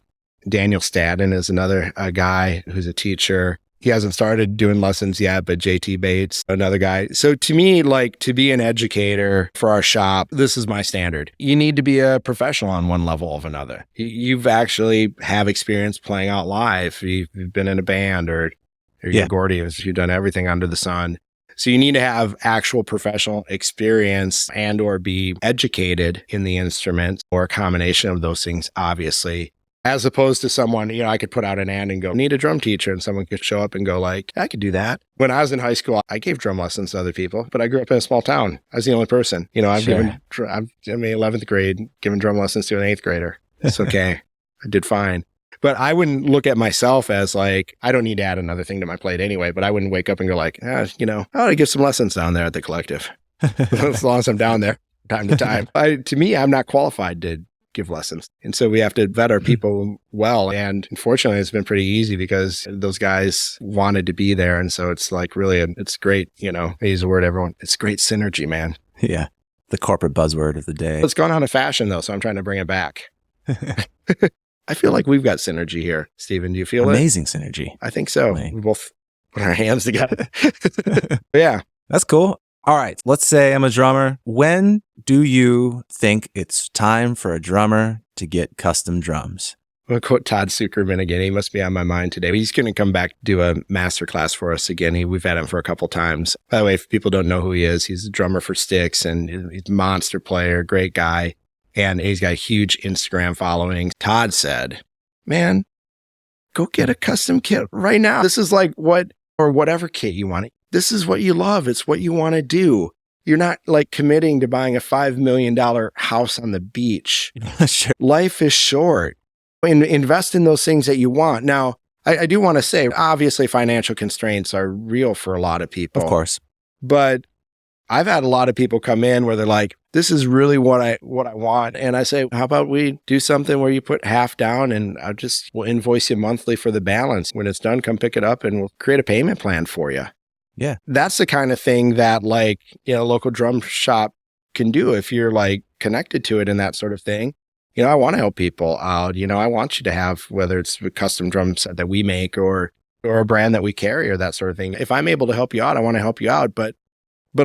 Daniel Stadden is another guy who's a teacher. He hasn't started doing lessons yet, but JT Bates, another guy. So to me, like, to be an educator for our shop, this is my standard. You need to be a professional on one level of another. You've actually have experience playing out live. You've been in a band or Gordy, you've done everything under the sun. So you need to have actual professional experience and or be educated in the instrument, or a combination of those things, obviously. As opposed to someone, I could put out an ad and go, need a drum teacher. And someone could show up and go like, I could do that. When I was in high school, I gave drum lessons to other people, but I grew up in a small town. I was the only person. I'm in 11th grade, giving drum lessons to an 8th grader. It's okay. I did fine. But I wouldn't look at myself as like, I don't need to add another thing to my plate anyway, but I wouldn't wake up and go like, I ought to give some lessons down there at the collective. As long as I'm down there time to time. To me, I'm not qualified to give lessons. And so we have to vet our people well. And unfortunately, it's been pretty easy because those guys wanted to be there. And so it's like really, it's great, I use the word everyone, it's great synergy, man. Yeah. The corporate buzzword of the day. It's gone out of fashion though, so I'm trying to bring it back. I feel like we've got synergy here. Stephen, do you feel amazing synergy? I think so. We both put our hands together. Yeah. That's cool. All right. Let's say I'm a drummer. When do you think it's time for a drummer to get custom drums? I'm going to quote Todd Zuckerman again. He must be on my mind today. He's going to come back, do a masterclass for us again. We've had him for a couple times. By the way, if people don't know who he is, he's a drummer for Styx and he's a monster player, great guy. And he's got a huge Instagram following. Todd said, man, go get a custom kit right now. This is like whatever kit you want. This is what you love. It's what you want to do. You're not like committing to buying a $5 million house on the beach. Sure. Life is short. Invest in those things that you want. Now, I do want to say, obviously, financial constraints are real for a lot of people. Of course. But I've had a lot of people come in where they're like, this is really what I want. And I say, how about we do something where you put half down and we'll invoice you monthly for the balance. When it's done, come pick it up and we'll create a payment plan for you. Yeah. That's the kind of thing that a local drum shop can do if you're like connected to it and that sort of thing. I want to help people out. I want you to have, whether it's a custom drum set that we make or a brand that we carry or that sort of thing. If I'm able to help you out, I want to help you out. But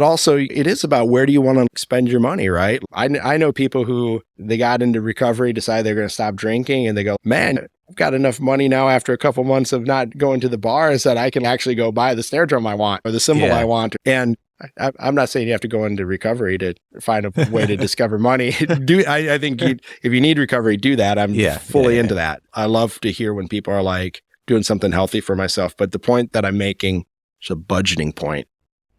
also it is about where do you want to spend your money, right? I know people who they got into recovery, decide they're going to stop drinking and they go, man, I've got enough money now after a couple months of not going to the bars that I can actually go buy the snare drum I want or the cymbal I want. And I'm not saying you have to go into recovery to find a way to discover money. I think if you need recovery, do that. I'm fully into that. I love to hear when people are like doing something healthy for myself. But the point that I'm making, it's a budgeting point,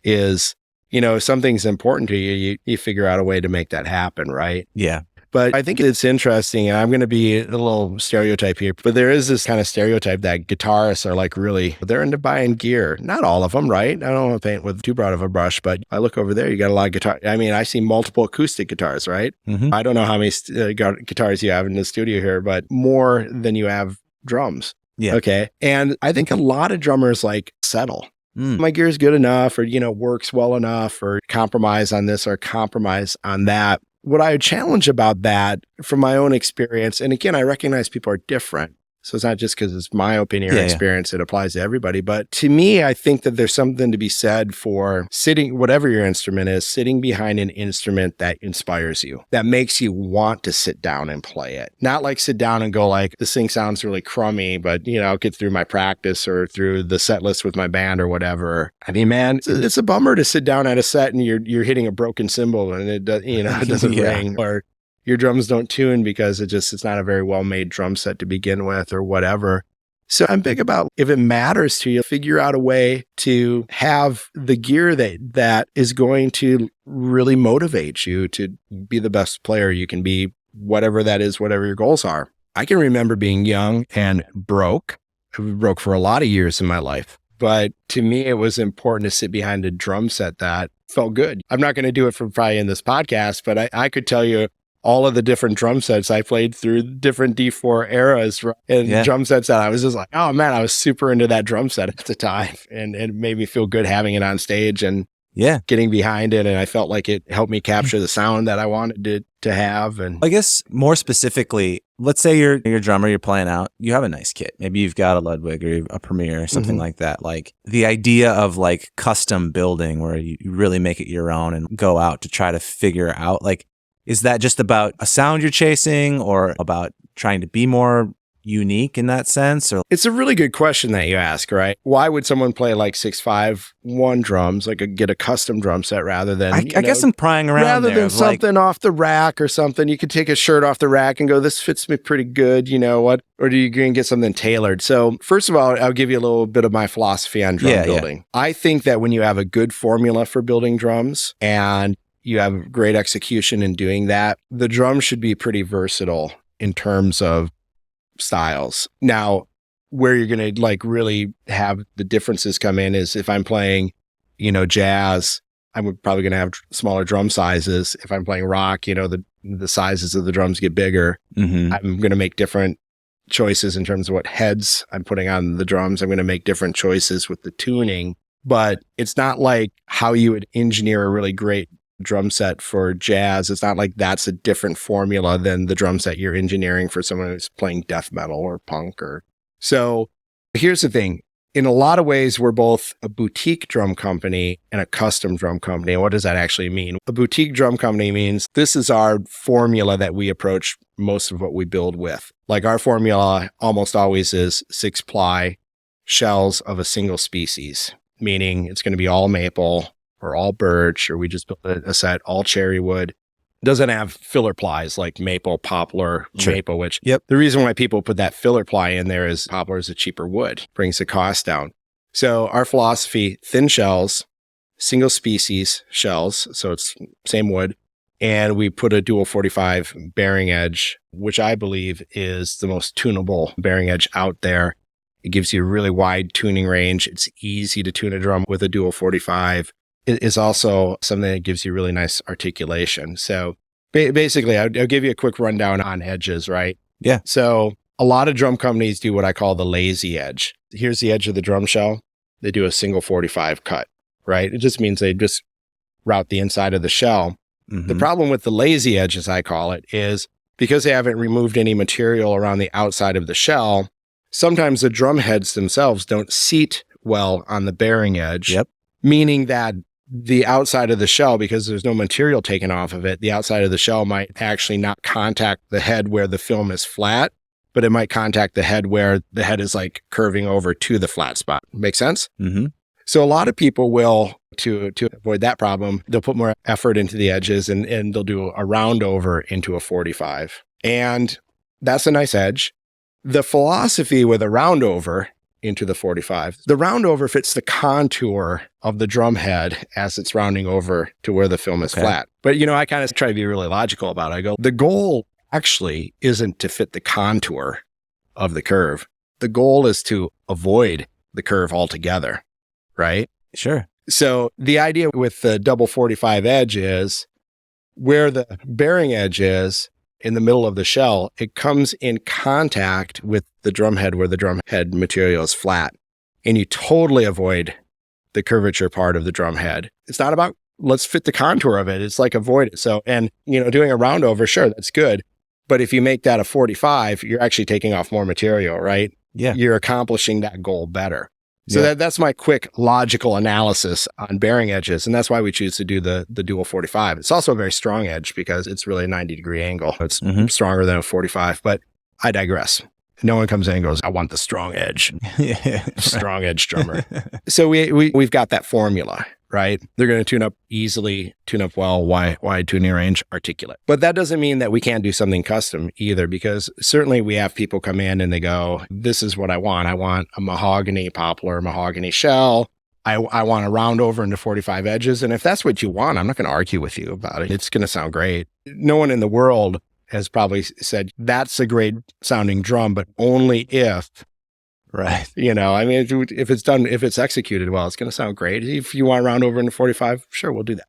is, if something's important to you, you figure out a way to make that happen, right? Yeah. But I think it's interesting, and I'm going to be a little stereotype here, but there is this kind of stereotype that guitarists are like they're into buying gear. Not all of them, right? I don't want to paint with too broad of a brush, but I look over there, you got a lot of guitar. I mean, I see multiple acoustic guitars, right? Mm-hmm. I don't know how many guitars you have in the studio here, but more than you have drums. Yeah. Okay. And I think a lot of drummers settle. My gear is good enough, or, works well enough, or compromise on this or compromise on that. What I would challenge about that from my own experience, and again, I recognize people are different. So it's not just because it's my opinion or experience, it applies to everybody. But to me, I think that there's something to be said for sitting, whatever your instrument is, sitting behind an instrument that inspires you, that makes you want to sit down and play it. Not like sit down and go like, this thing sounds really crummy, but I'll get through my practice or through the set list with my band or whatever. I mean, man, it's a bummer to sit down at a set and you're hitting a broken cymbal and it doesn't ring, or your drums don't tune because it's not a very well-made drum set to begin with or whatever. So I'm big about, if it matters to you, figure out a way to have the gear that is going to really motivate you to be the best player you can be, whatever that is, whatever your goals are. I can remember being young and broke. I was broke for a lot of years in my life. But to me, it was important to sit behind a drum set that felt good. I'm not going to do it for probably in this podcast, but I could tell you all of the different drum sets I played through, different D4 eras and drum sets that I was just like, oh man, I was super into that drum set at the time. And it made me feel good having it on stage and getting behind it. And I felt like it helped me capture the sound that I wanted to have. And I guess more specifically, let's say you're a drummer, you're playing out, you have a nice kit. Maybe you've got a Ludwig or a Premier or something like that. Like the idea of like custom building where you really make it your own and go out to try to figure out, like, is that just about a sound you're chasing or about trying to be more unique in that sense? Or It's a really good question that you ask, right? Why would someone play like 651 drums, like get a custom drum set rather than, I guess I'm prying around rather there than of like, something off the rack or something? You could take a shirt off the rack and go, this fits me pretty good, you know what? Or do you go and get something tailored? So first of all, I'll give you a little bit of my philosophy on drum building. I think that when you have a good formula for building drums and you have great execution in doing that, the drum should be pretty versatile in terms of styles. Now, where you're going to like really have the differences come in is if I'm playing, you know, jazz, I'm probably going to have smaller drum sizes. If I'm playing rock, you know, the sizes of the drums get bigger. I'm going to make different choices in terms of what heads I'm putting on the drums. I'm going to make different choices with the tuning, but it's not like how you would engineer a really great drum set for jazz. It's not like that's a different formula than the drum set you're engineering for someone who's playing death metal or punk. So here's the thing. In a lot of ways, we're both a boutique drum company and a custom drum company. And what does that actually mean? A boutique drum company means this is our formula that we approach most of what we build with. Like our formula almost always is 6-ply shells of a single species, meaning it's going to be all maple or all birch, or we just built a set all cherry wood. It doesn't have filler plies like maple, poplar, maple, which the reason why people put that filler ply in there is poplar is a cheaper wood, brings the cost down. So our philosophy, thin shells, single species shells, so it's same wood, and we put a dual 45 bearing edge, which I believe is the most tunable bearing edge out there. It gives you a really wide tuning range. It's easy to tune a drum with a dual 45. It is also something that gives you really nice articulation. So basically, I'll give you a quick rundown on edges, right? Yeah. So a lot of drum companies do what I call the lazy edge. Here's the edge of the drum shell. They do a single 45 cut, right? It just means they just route the inside of the shell. The problem with the lazy edge, as I call it, is because they haven't removed any material around the outside of the shell, sometimes the drum heads themselves don't seat well on the bearing edge, meaning that the outside of the shell, because there's no material taken off of it, the outside of the shell might actually not contact the head where the film is flat, but it might contact the head where the head is like curving over to the flat spot. Make sense? So a lot of people will, to avoid that problem, they'll put more effort into the edges and they'll do a round over into a 45. And that's a nice edge. The philosophy with a round over into the 45, the round over fits the contour of the drum head as it's rounding over to where the film is flat. But, you know, I kind of try to be really logical about it. I go, the goal actually isn't to fit the contour of the curve. The goal is to avoid the curve altogether, right? Sure. So the idea with the double 45 edge is where the bearing edge is in the middle of the shell, it comes in contact with the drum head where the drum head material is flat. And you totally avoid the curvature part of the drum head. It's not about let's fit the contour of it. It's like avoid it. So, and you know, doing a round over, sure, that's good. But if you make that a 45, you're actually taking off more material, right? Yeah. You're accomplishing that goal better. So that's my quick logical analysis on bearing edges. And that's why we choose to do the dual 45. It's also a very strong edge because it's really a 90-degree angle. It's stronger than a 45, but I digress. No one comes in and goes, I want the strong edge. Strong edge drummer. So we've got that formula, right? They're going to tune up easily, tune up well, wide tuning range, articulate. But that doesn't mean that we can't do something custom either, because certainly we have people come in and they go, this is what I want. I want a mahogany poplar, mahogany shell. I want to round over into 45 edges. And if that's what you want, I'm not going to argue with you about it. It's going to sound great. No one in the world has probably said, that's a great sounding drum, but only if, right. You know, I mean, if it's executed well, it's going to sound great. If you want to round over into 45, sure, we'll do that.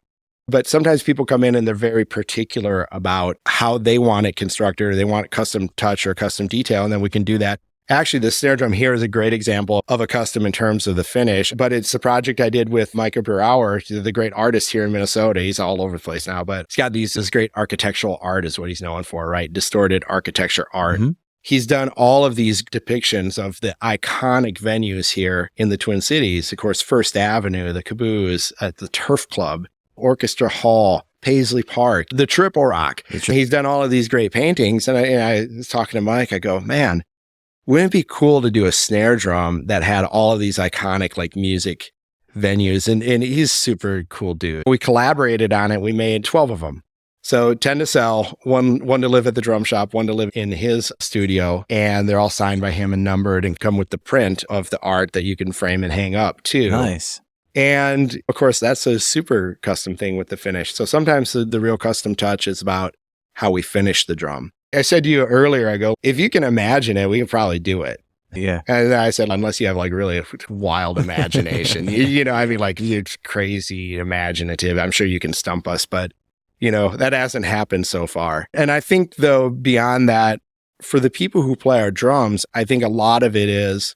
But sometimes people come in and they're very particular about how they want it constructed, or they want custom touch or custom detail, and then we can do that. Actually, the snare drum here is a great example of a custom in terms of the finish, but it's a project I did with Micah Burauer, the great artist here in Minnesota. He's all over the place now, but he's got this great architectural art is what he's known for, right? Distorted architecture art. He's done all of these depictions of the iconic venues here in the Twin Cities. Of course, First Avenue, the Caboose, at the Turf Club, Orchestra Hall, Paisley Park, the Triple Rock. He's done all of these great paintings. And I was talking to Mike, I go, man, wouldn't it be cool to do a snare drum that had all of these iconic like music venues? And he's super cool dude. We collaborated on it. We made 12 of them. So 10 to sell, one to live at the drum shop, one to live in his studio. And they're all signed by him and numbered and come with the print of the art that you can frame and hang up too. Nice. And of course, that's a super custom thing with the finish. So sometimes the real custom touch is about how we finish the drum. I said to you earlier, I go, if you can imagine it, we can probably do it. Yeah. And I said, unless you have like really a wild imagination, I mean, like you're crazy imaginative. I'm sure you can stump us, but that hasn't happened so far. And I think though, beyond that, for the people who play our drums, I think a lot of it is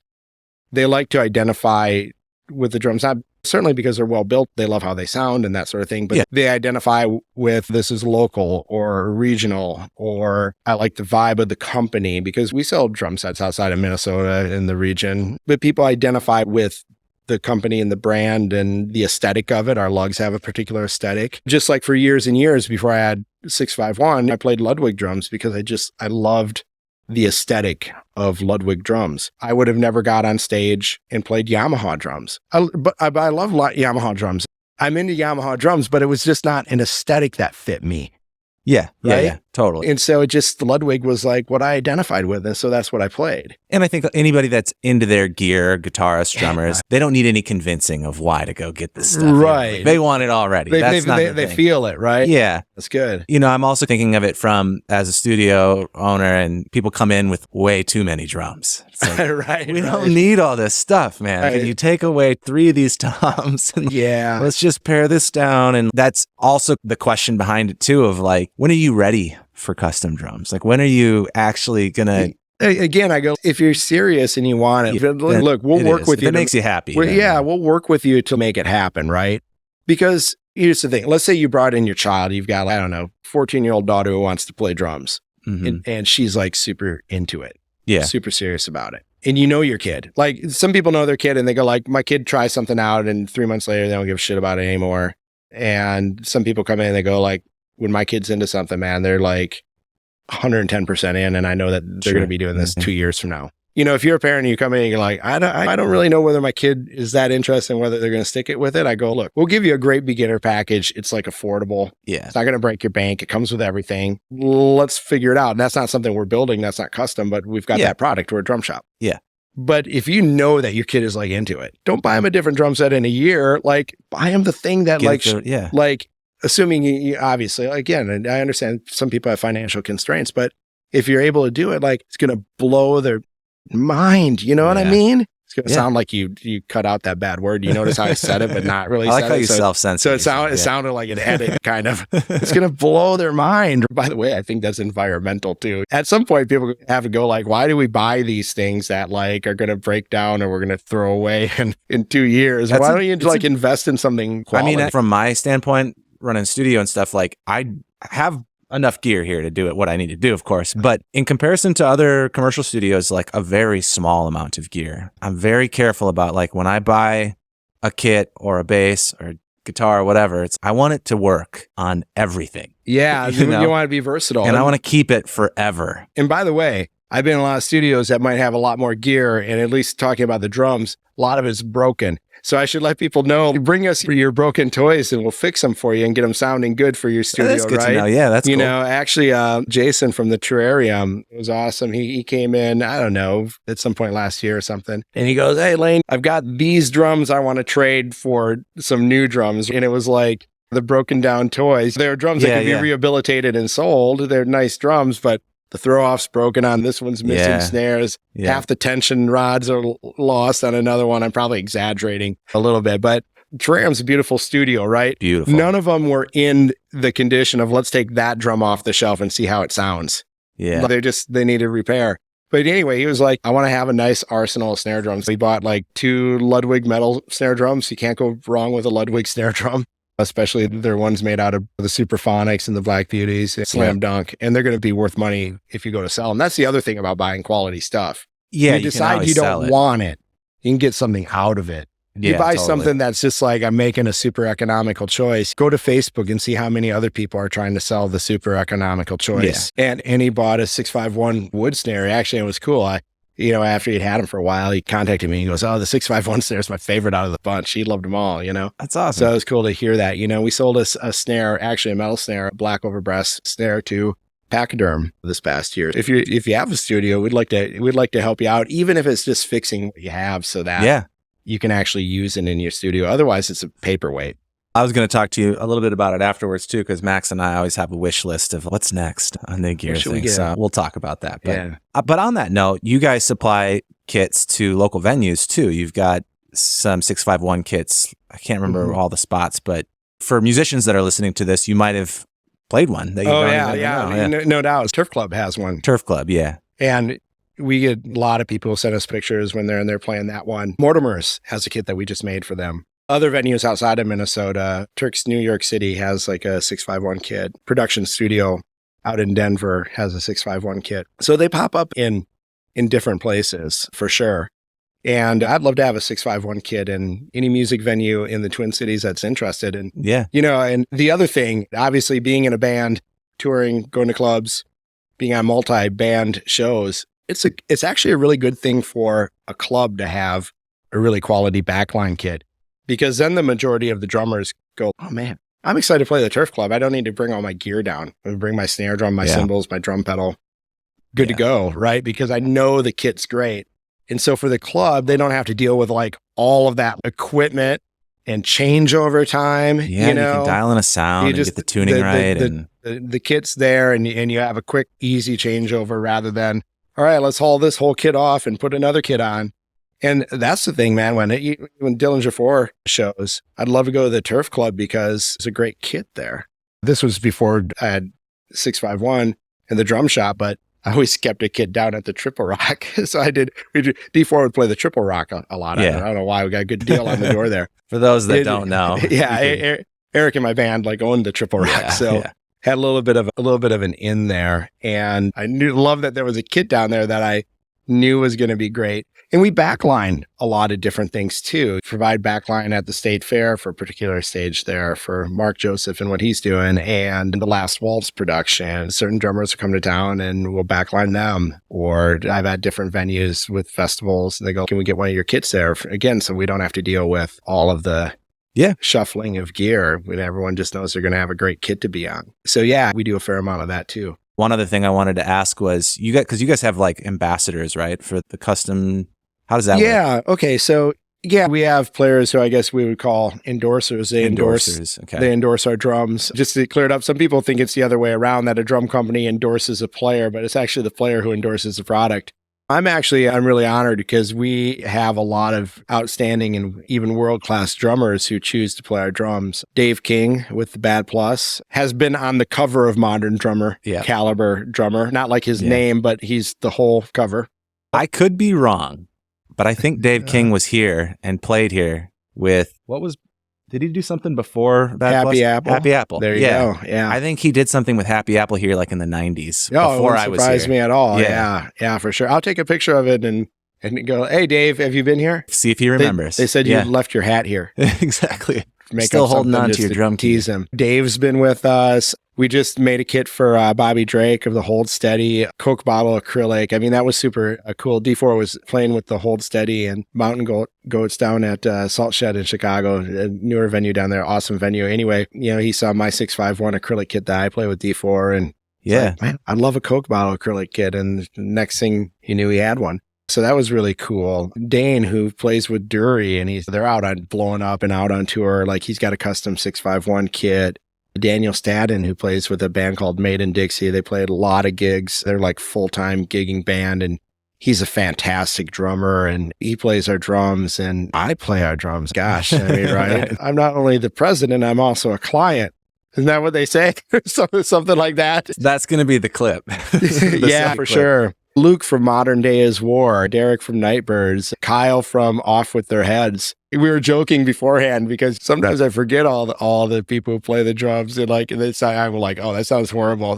they like to identify with the drums, not certainly because they're well built. They love how they sound and that sort of thing, but they identify with this is local or regional, or I like the vibe of the company because we sell drum sets outside of Minnesota in the region, but people identify with the company and the brand and the aesthetic of it. Our Lugs have a particular aesthetic. Just like for years and years before I had 651, I played Ludwig drums because I loved the aesthetic of Ludwig drums. I would have never got on stage and played Yamaha drums. But I love Yamaha drums. I'm into Yamaha drums, but it was just not an aesthetic that fit me. Yeah, right? Yeah, totally. And so Ludwig was like what I identified with, and so that's what I played. And I think anybody that's into their gear, guitarists, drummers, they don't need any convincing of why to go get this stuff. Right. Like, they want it already. They feel it, right? Yeah. That's good. I'm also thinking of it from as a studio owner, and people come in with way too many drums. It's like, right. We don't need all this stuff, man. Right. Can you take away 3 of these toms? And let's just pare this down. And that's also the question behind it too, of like, when are you ready for custom drums? Like, when are you actually gonna? Again, I go, if you're serious and you want it, look, we'll work with you. If it makes you happy. We'll work with you to make it happen, right? Because here's the thing. Let's say you brought in your child. You've got, 14-year-old daughter who wants to play drums. Mm-hmm. And she's like super into it. Yeah. Super serious about it. And your kid. Like some people know their kid and they go like, my kid tries something out and 3 months later, they don't give a shit about it anymore. And some people come in and they go like, when my kid's into something, man, they're like 110% in. And I know that they're going to be doing this 2 years from now. If you're a parent and you come in and you're like, I don't really know whether my kid is that interested in whether they're going to stick it with it. I go, look, we'll give you a great beginner package. It's like affordable. Yeah. It's not going to break your bank. It comes with everything. Let's figure it out. And that's not something we're building. That's not custom, but we've got that product. We're a drum shop. Yeah. But if you know that your kid is like into it, don't buy him a different drum set in a year. Like buy him the thing that assuming you obviously, again, and I understand some people have financial constraints, but if you're able to do it, like it's going to blow their mind. You know what I mean? It's going to sound like you cut out that bad word. You notice how I said it, but not really. I like how you self-censor. So it sounded like an edit kind of. It's going to blow their mind. By the way, I think that's environmental too. At some point, people have to go like, why do we buy these things that like are going to break down or we're going to throw away in 2 years? Why don't you invest in something quality? I mean, from my standpoint, running studio and stuff, like I have enough gear here to do it what I need to do, of course. But in comparison to other commercial studios, like a very small amount of gear. I'm very careful about like when I buy a kit or a bass or guitar or whatever, I want it to work on everything. Yeah, you want to be versatile. And I want to keep it forever. And by the way, I've been in a lot of studios that might have a lot more gear, and at least talking about the drums, a lot of it's broken. So I should let people know, bring us your broken toys and we'll fix them for you and get them sounding good for your studio, that's good right? To know. Yeah, that's cool. Actually, Jason from the Terrarium was awesome. He came in, I don't know, at some point last year or something. And he goes, hey, Lane, I've got these drums I want to trade for some new drums. And it was like the broken down toys. They're drums that can be rehabilitated and sold. They're nice drums, but the throw-off's broken on this one's missing snares. Yeah. Half the tension rods are lost on another one. I'm probably exaggerating a little bit, but Terrarium's a beautiful studio, right? Beautiful. None of them were in the condition of let's take that drum off the shelf and see how it sounds. Yeah. They needed repair. But anyway, he was like, I want to have a nice arsenal of snare drums. So he bought like 2 Ludwig metal snare drums. You can't go wrong with a Ludwig snare drum. Especially they're ones made out of the Superphonics and the Black Beauties, slam dunk, and they're going to be worth money if you go to sell them. That's the other thing about buying quality stuff. Yeah, you decide you don't want it, you can get something out of it. You buy something that's just like, I'm making a super economical choice. Go to Facebook and see how many other people are trying to sell the super economical choice. Yeah. And he bought a 651 wood snare. Actually, it was cool. after he'd had him for a while, he contacted me and he goes, "Oh, the 651 snare is my favorite out of the bunch." He loved them all, That's awesome. So it was cool to hear that. We sold a snare, actually a metal snare, a black over brass snare to Pachyderm this past year. If you have a studio, we'd like to help you out, even if it's just fixing what you have so that you can actually use it in your studio. Otherwise, it's a paperweight. I was going to talk to you a little bit about it afterwards too, because Max and I always have a wish list of what's next on the gear thing. So we'll talk about that. But on that note, you guys supply kits to local venues too. You've got some 651 kits. I can't remember all the spots, but for musicians that are listening to this, you might have played one. That you don't know. No doubt. Turf Club has one. Turf Club, yeah. And we get a lot of people send us pictures when they're in there playing that one. Mortimer's has a kit that we just made for them. Other venues outside of Minnesota, Turk's New York City has like a 651 kit. Production Studio out in Denver has a 651 kit. So they pop up in different places for sure. And I'd love to have a 651 kit in any music venue in the Twin Cities that's interested. And, and the other thing, obviously being in a band, touring, going to clubs, being on multi-band shows, it's actually a really good thing for a club to have a really quality backline kit. Because then the majority of the drummers go, "Oh man, I'm excited to play the Turf Club. I don't need to bring all my gear down. I bring my snare drum, my cymbals, my drum pedal. Good to go," right? Because I know the kit's great. And so for the club, they don't have to deal with like all of that equipment and changeover time. Yeah, you can dial in a sound and get the tuning right. The kit's there and you have a quick, easy changeover rather than, all right, let's haul this whole kit off and put another kit on. And that's the thing, man. When Dillinger Four shows, I'd love to go to the Turf Club because there's a great kit there. This was before I had 651 in the drum shop, but I always kept a kit down at the Triple Rock. So D4 would play the Triple Rock a lot. I don't know why. We got a good deal on the door there. For those that don't know. Eric and my band owned the Triple Rock. Had a little bit of an in there. And I love that there was a kit down there that I knew was going to be great. And we backline a lot of different things too. Provide backline at the State Fair for a particular stage there for Mark Joseph and what he's doing. And the Last Waltz production, certain drummers will come to town and we'll backline them. Or I've had different venues with festivals and they go, "Can we get one of your kits there?" Again, so we don't have to deal with all of the shuffling of gear when everyone just knows they're going to have a great kit to be on. So we do a fair amount of that too. One other thing I wanted to ask was because you guys have like ambassadors, right? For the custom. How does that work? Yeah. Okay. So we have players who I guess we would call endorsers. They endorse our drums. Just to clear it up, some people think it's the other way around, that a drum company endorses a player, but it's actually the player who endorses the product. I'm really honored because we have a lot of outstanding and even world-class drummers who choose to play our drums. Dave King with the Bad Plus has been on the cover of Modern Drummer, Caliber Drummer. Not like his name, but he's the whole cover. I could be wrong, but I think Dave King was here and played here with, did he do something before Bad Plus? Apple? Happy Apple. There you go. Yeah. I think he did something with Happy Apple here like in the 90s. Oh, before it wouldn't surprise me at all. Yeah, for sure. I'll take a picture of it and go, "Hey, Dave, have you been here?" See if he remembers. They said you left your hat here. Exactly. Still holding on to your drum keys. Him. Dave's been with us. We just made a kit for Bobby Drake of the Hold Steady Coke bottle acrylic. I mean, that was super cool. D4 was playing with the Hold Steady and Mountain Goats down at Salt Shed in Chicago, a newer venue down there. Awesome venue. Anyway, he saw my 651 acrylic kit that I play with D4. And like, man, I love a Coke bottle acrylic kit. And the next thing he knew, he had one. So that was really cool. Dane, who plays with Dury, and they're out on blowing up and out on tour. Like he's got a custom 651 kit. Daniel Stadden, who plays with a band called Made in Dixie. They played a lot of gigs. They're like full-time gigging band, and he's a fantastic drummer, and he plays our drums, and I play our drums. Gosh, I mean, right? I'm not only the president, I'm also a client. Isn't that what they say? Something like that. That's going to be the clip. Yeah, for sure. Luke from Modern Day is War, Derek from Nightbirds, Kyle from Off With Their Heads. We were joking beforehand because sometimes I forget all the people who play the drums, and I'm like, oh, that sounds horrible.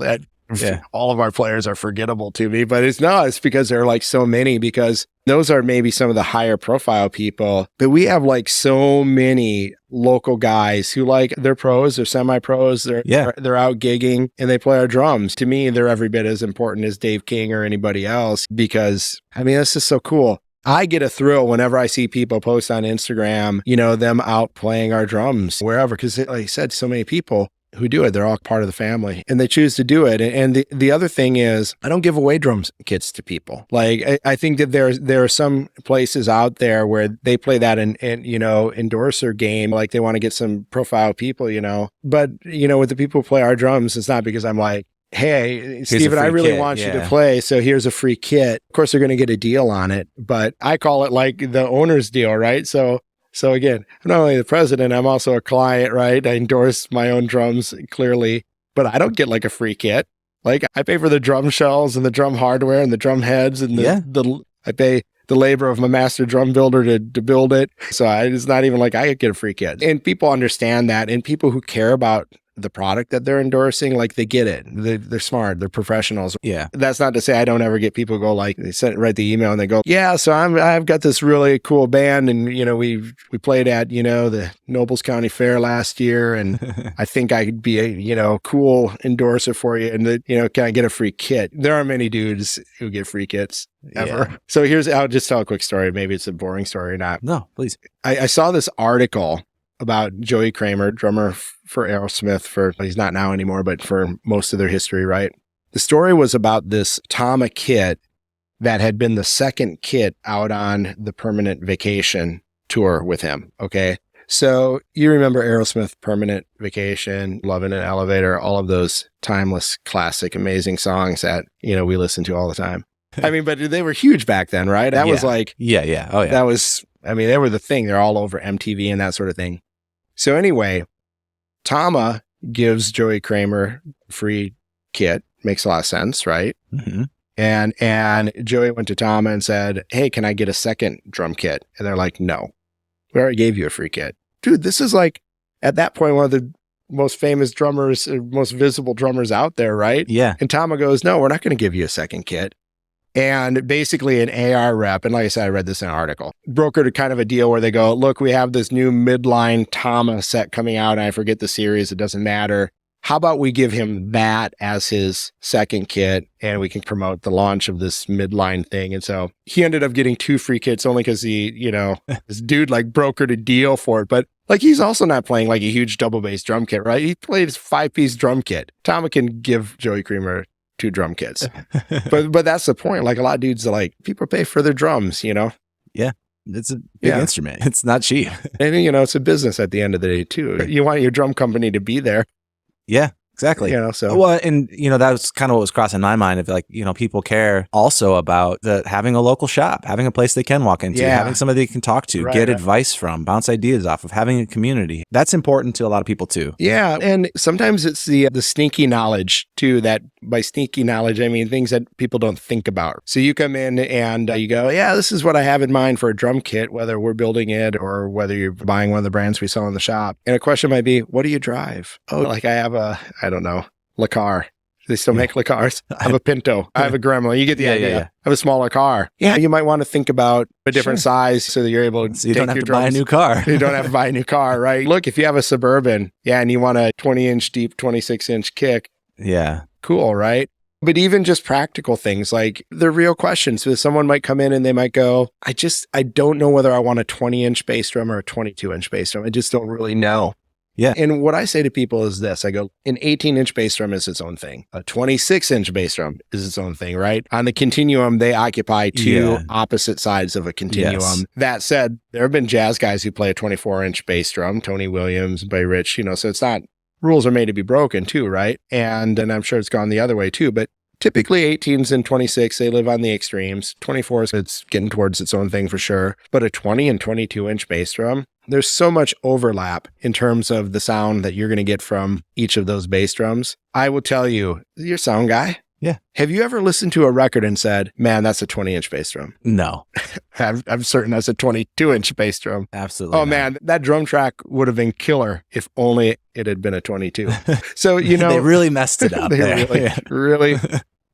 Yeah. all of our players are forgettable to me, but it's because there are like so many, because those are maybe some of the higher profile people, but we have like so many local guys who like they're pros, they're semi-pros, they're out gigging and they play our drums. To me, they're every bit as important as Dave King or anybody else, because I mean, this is so cool. I get a thrill whenever I see people post on Instagram, them out playing our drums wherever, because like I said, so many people who do it, they're all part of the family and they choose to do it. And the other thing is, I don't give away drum kits to people. Like, I think that there are some places out there where they play that in endorser game, like they want to get some profile people, but with the people who play our drums, it's not because I'm like, hey, Steven, I really want you to play, so here's a free kit. Of course, they're going to get a deal on it, but I call it like the owner's deal, right? So again, I'm not only the president, I'm also a client, right? I endorse my own drums, clearly, but I don't get like a free kit. Like, I pay for the drum shells and the drum hardware and the drum heads, and I pay the labor of my master drum builder to build it. So it's not even like I could get a free kit. And people understand that, and people who care about the product that they're endorsing, like they get it. They're smart. They're professionals. Yeah. That's not to say I don't ever get people go like, they write the email and they go, yeah, so I've got this really cool band, and we played at the Nobles County Fair last year, and I think I could be a cool endorser for you, and can I get a free kit? There aren't many dudes who get free kits ever. Yeah. So I'll just tell a quick story. Maybe it's a boring story or not. No, please. I saw this article about Joey Kramer, drummer for Aerosmith he's not now anymore, but for most of their history, right? The story was about this Tama kit that had been the second kit out on the Permanent Vacation tour with him, okay? So you remember Aerosmith, Permanent Vacation, Love in an Elevator, all of those timeless, classic, amazing songs that, we listen to all the time. I mean, but they were huge back then, right? That was like... Yeah. Oh, yeah. That was... I mean, they were the thing. They're all over MTV and that sort of thing. So anyway, Tama gives Joey Kramer a free kit. Makes a lot of sense, right? Mm-hmm. And Joey went to Tama and said, hey, can I get a second drum kit? And they're like, no, we already gave you a free kit. Dude, this is like, at that point, one of the most famous drummers, most visible drummers out there, right? Yeah. And Tama goes, no, we're not going to give you a second kit. And basically an AR rep, and like I said, I read this in an article, brokered kind of a deal where they go, look, we have this new midline Tama set coming out, and I forget the series, it doesn't matter. How about we give him that as his second kit, and we can promote the launch of this midline thing? And so he ended up getting 2 free kits only because this dude like brokered a deal for it. But like, he's also not playing like a huge double bass drum kit, right? He played his 5-piece drum kit. Tama can give Joey Kramer 2 drum kits. but that's the point. Like, a lot of dudes are like, people pay for their drums, Yeah. It's a big instrument. It's not cheap. And it's a business at the end of the day too. You want your drum company to be there. Yeah. Exactly. So well, and that was kind of what was crossing my mind of like, people care also about having a local shop, having a place they can walk into, having somebody they can talk to, get advice from, bounce ideas off of, having a community. That's important to a lot of people too. Yeah. And sometimes it's the sneaky knowledge too, that by sneaky knowledge, I mean things that people don't think about. So you come in and you go, yeah, this is what I have in mind for a drum kit, whether we're building it or whether you're buying one of the brands we sell in the shop. And a question might be, what do you drive? Oh, like I have I don't know, Le Car. They still make Le Cars. I have a Pinto. I have a Gremlin. You get the idea. I have a smaller car. Yeah, you might want to think about a different size so that you're able to you don't have to buy a new car. You don't have to buy a new car, right? Look, if you have a Suburban, and you want a 20-inch deep, 26-inch kick. Yeah. Cool, right? But even just practical things, like they're real questions. So someone might come in and they might go, I don't know whether I want a 20-inch bass drum or a 22-inch bass drum. I just don't really know. Yeah. And what I say to people is this, I go, an 18-inch bass drum is its own thing. A 26-inch bass drum is its own thing, right? On the continuum, they occupy 2 opposite sides of a continuum. Yes. That said, there have been jazz guys who play a 24-inch bass drum, Tony Williams, Buddy Rich, so it's not, rules are made to be broken too, right? And I'm sure it's gone the other way too, but typically 18s and 26, they live on the extremes. 24s, it's getting towards its own thing for sure. But a 20 and 22-inch bass drum, there's so much overlap in terms of the sound that you're going to get from each of those bass drums. I will tell you, you're a sound guy. Yeah. Have you ever listened to a record and said, man, that's a 20-inch bass drum? No. I'm certain that's a 22-inch bass drum. Absolutely. Oh, man, that drum track would have been killer if only it had been a 22. So, they really messed it up. They there. really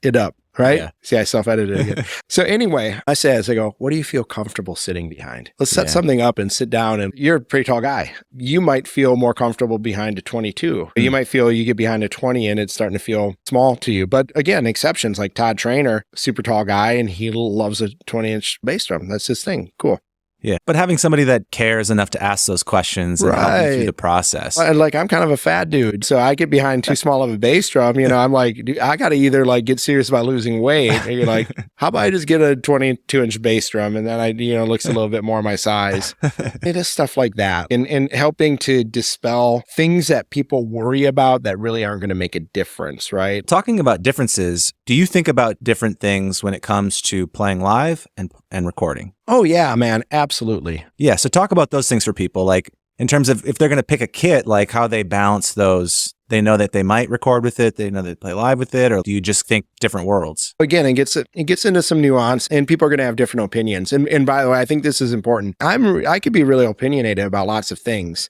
it up, right? Yeah. See, I self-edited again. So anyway, I go, what do you feel comfortable sitting behind? Let's set something up and sit down. And you're a pretty tall guy. You might feel more comfortable behind a 22. You might feel you get behind a 20 and it's starting to feel small to you. But again, exceptions like Todd Traynor, super tall guy, and he loves a 20-inch bass drum. That's his thing. Cool. Yeah. But having somebody that cares enough to ask those questions and help you through the process. And like, I'm kind of a fat dude. So I get behind too small of a bass drum. I'm like, dude, I got to either like get serious about losing weight. Or you're like, how about I just get a 22-inch bass drum? And then looks a little bit more my size. It is stuff like that. And helping to dispel things that people worry about that really aren't going to make a difference, right? Talking about differences, do you think about different things when it comes to playing live and recording? Oh, yeah, man. Absolutely. Yeah. So talk about those things for people, like in terms of if they're going to pick a kit, like how they balance those. They know that they might record with it. They know they play live with it. Or do you just think different worlds? Again, it gets into some nuance, and people are going to have different opinions. And by the way, I think this is important. I could be really opinionated about lots of things.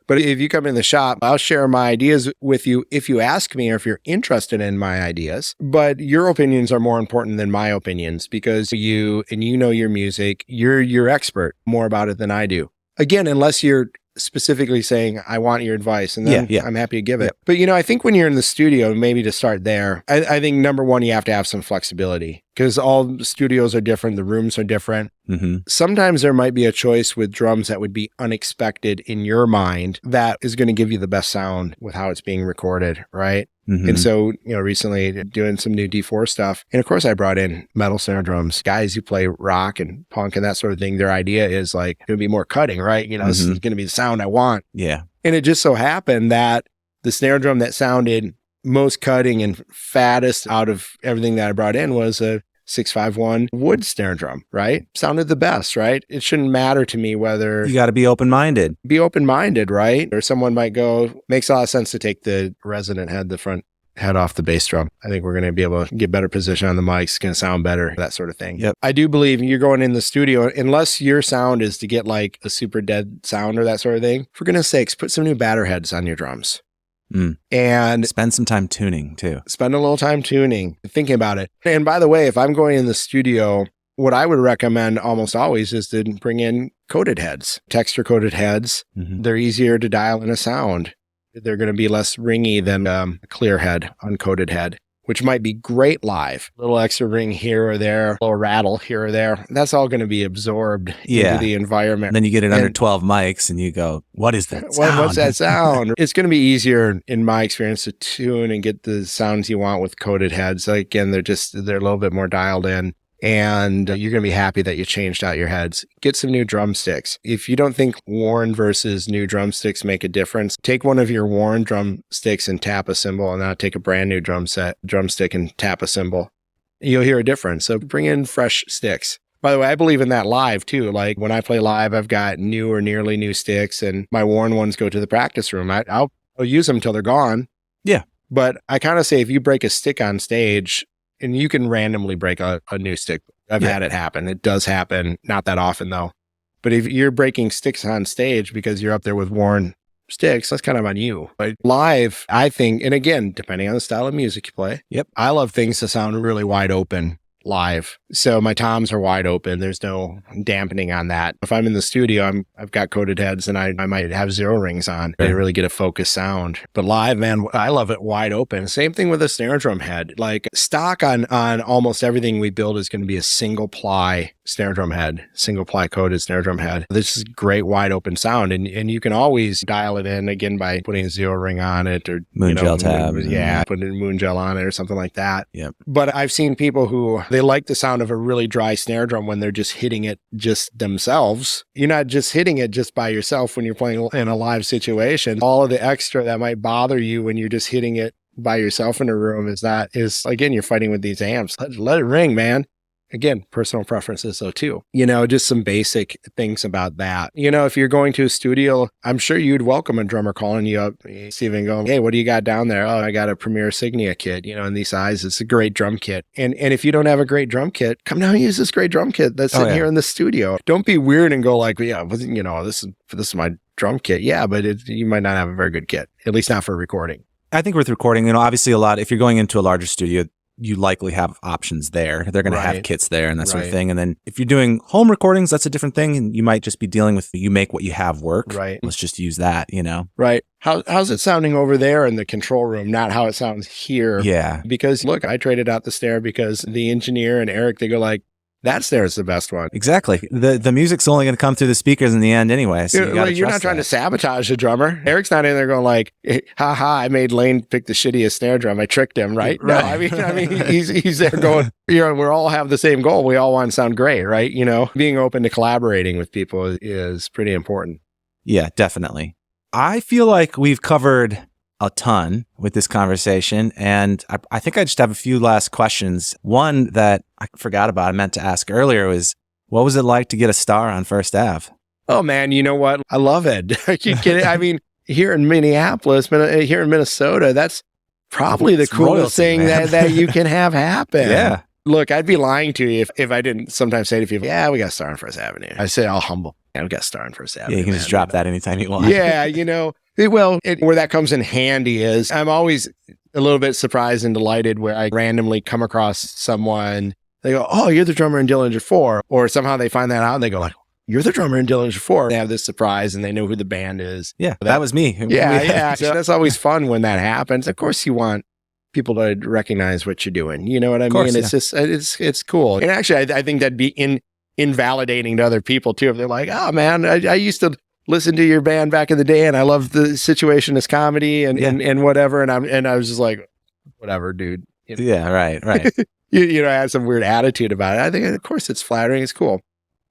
But if you come in the shop, I'll share my ideas with you if you ask me or if you're interested in my ideas. But your opinions are more important than my opinions because you know your music, you're expert more about it than I do. Again, unless you're specifically saying, I want your advice, and then I'm happy to give it. But, I think when you're in the studio, maybe to start there, I think number one, you have to have some flexibility because all studios are different. The rooms are different. Mm-hmm. Sometimes there might be a choice with drums that would be unexpected in your mind that is going to give you the best sound with how it's being recorded, right? Mm-hmm. And so, recently doing some new D4 stuff. And of course, I brought in metal snare drums, guys who play rock and punk and that sort of thing. Their idea is like, going to be more cutting, right? This is going to be the sound I want. Yeah. And it just so happened that the snare drum that sounded most cutting and fattest out of everything that I brought in was a 651 wood snare drum, right? Sounded the best, right? It shouldn't matter to me whether... You got to be open-minded. Be open-minded, right? Or someone might go, makes a lot of sense to take the resonant head, the front head off the bass drum. I think we're going to be able to get better position on the mics, it's going to sound better, that sort of thing. Yep. I do believe you're going in the studio, unless your sound is to get like a super dead sound or that sort of thing, for goodness sakes, put some new batter heads on your drums. And spend some time tuning too. Spend a little time tuning, thinking about it. And by the way, if I'm going in the studio, what I would recommend almost always is to bring in coated heads, texture coated heads. Mm-hmm. They're easier to dial in a sound. They're going to be less ringy than a clear head, uncoated head, which might be great live. A little extra ring here or there, a little rattle here or there. That's all going to be absorbed into the environment. And then you get it under 12 mics and you go, what is that sound? What's that sound? It's going to be easier, in my experience, to tune and get the sounds you want with coated heads. Again, they're a little bit more dialed in. And you're going to be happy that you changed out your heads. Get some new drumsticks. If you don't think worn versus new drumsticks make a difference, take one of your worn drumsticks and tap a cymbal, and now take a brand new drumstick and tap a cymbal. You'll hear a difference. So bring in fresh sticks. By the way, I believe in that live too. Like when I play live, I've got new or nearly new sticks, and my worn ones go to the practice room. I'll use them till they're gone. Yeah. But I kind of say if you break a stick on stage, and you can randomly break a new stick. I've had it happen. It does happen. Not that often, though. But if you're breaking sticks on stage because you're up there with worn sticks, that's kind of on you. But live, I think, and again, depending on the style of music you play, I love things to sound really wide open live. So my toms are wide open. There's no dampening on that. If I'm in the studio, I've got coated heads and I might have zero rings on to really get a focused sound. But live, man, I love it wide open. Same thing with a snare drum head. Like stock on almost everything we build is going to be a single ply snare drum head, single ply coated snare drum head. This is great wide open sound. And you can always dial it in again by putting a zero ring on it or moon gel tab. Putting a moon gel on it or something like that. Yep. But I've seen people who they like the sound of a really dry snare drum when they're just hitting it just themselves. You're not just hitting it just by yourself when you're playing in a live situation. All of the extra that might bother you when you're just hitting it by yourself in a room is again, you're fighting with these amps. Let it ring, man. Again, personal preferences though too. Just some basic things about that. If you're going to a studio, I'm sure you'd welcome a drummer calling you up, Steven, going, hey, what do you got down there? Oh, I got a Premier Signia kit, in these sizes. It's a great drum kit. And if you don't have a great drum kit, come down and use this great drum kit that's sitting here in the studio. Don't be weird and go like, this is my drum kit. Yeah, but you might not have a very good kit, at least not for recording. I think with recording, obviously if you're going into a larger studio, you likely have options there. They're going to have kits there and that sort of thing. And then if you're doing home recordings, that's a different thing. And you might just be dealing with, you make what you have work. Right. Let's just use that, Right. How's it sounding over there in the control room, not how it sounds here? Yeah. Because look, I traded out the snare because the engineer and Eric, they go like, that snare is the best one. Exactly. The music's only going to come through the speakers in the end anyway. So you're not trying to sabotage the drummer. Eric's not in there going like, haha, I made Lane pick the shittiest snare drum. I tricked him, right? No, I mean, he's there going, we all have the same goal. We all want to sound great, right? Being open to collaborating with people is pretty important. Yeah, definitely. I feel like we've covered a ton with this conversation, and I think I just have a few last questions. One that I forgot about, I meant to ask earlier, was what was it like to get a star on First Ave? Oh man, you know what? I love it. Are you kidding? I mean, here in Minneapolis, here in Minnesota, that's probably the coolest thing that you can have happen. Yeah. Look, I'd be lying to you if I didn't sometimes say to people, yeah, we got a star on First Avenue. I say all humble. Yeah, we got a star on First Avenue. Yeah, you can just drop that anytime you want. Yeah, well, where that comes in handy is I'm always a little bit surprised and delighted where I randomly come across someone. They go, oh, you're the drummer in Dillinger Four. Or somehow they find that out and they go like, you're the drummer in Dillinger Four. They have this surprise and they know who the band is. Yeah, that was me. Yeah. So that's always fun when that happens. Of course you want people to recognize what you're doing. You know what I mean? It's just, it's cool. And actually, I think that'd be invalidating to other people too. If they're like, oh man, I used to listen to your band back in the day and I love the situation as comedy and whatever. And I was just like, whatever, dude. Yeah, right. I had some weird attitude about it. I think, of course, it's flattering. It's cool.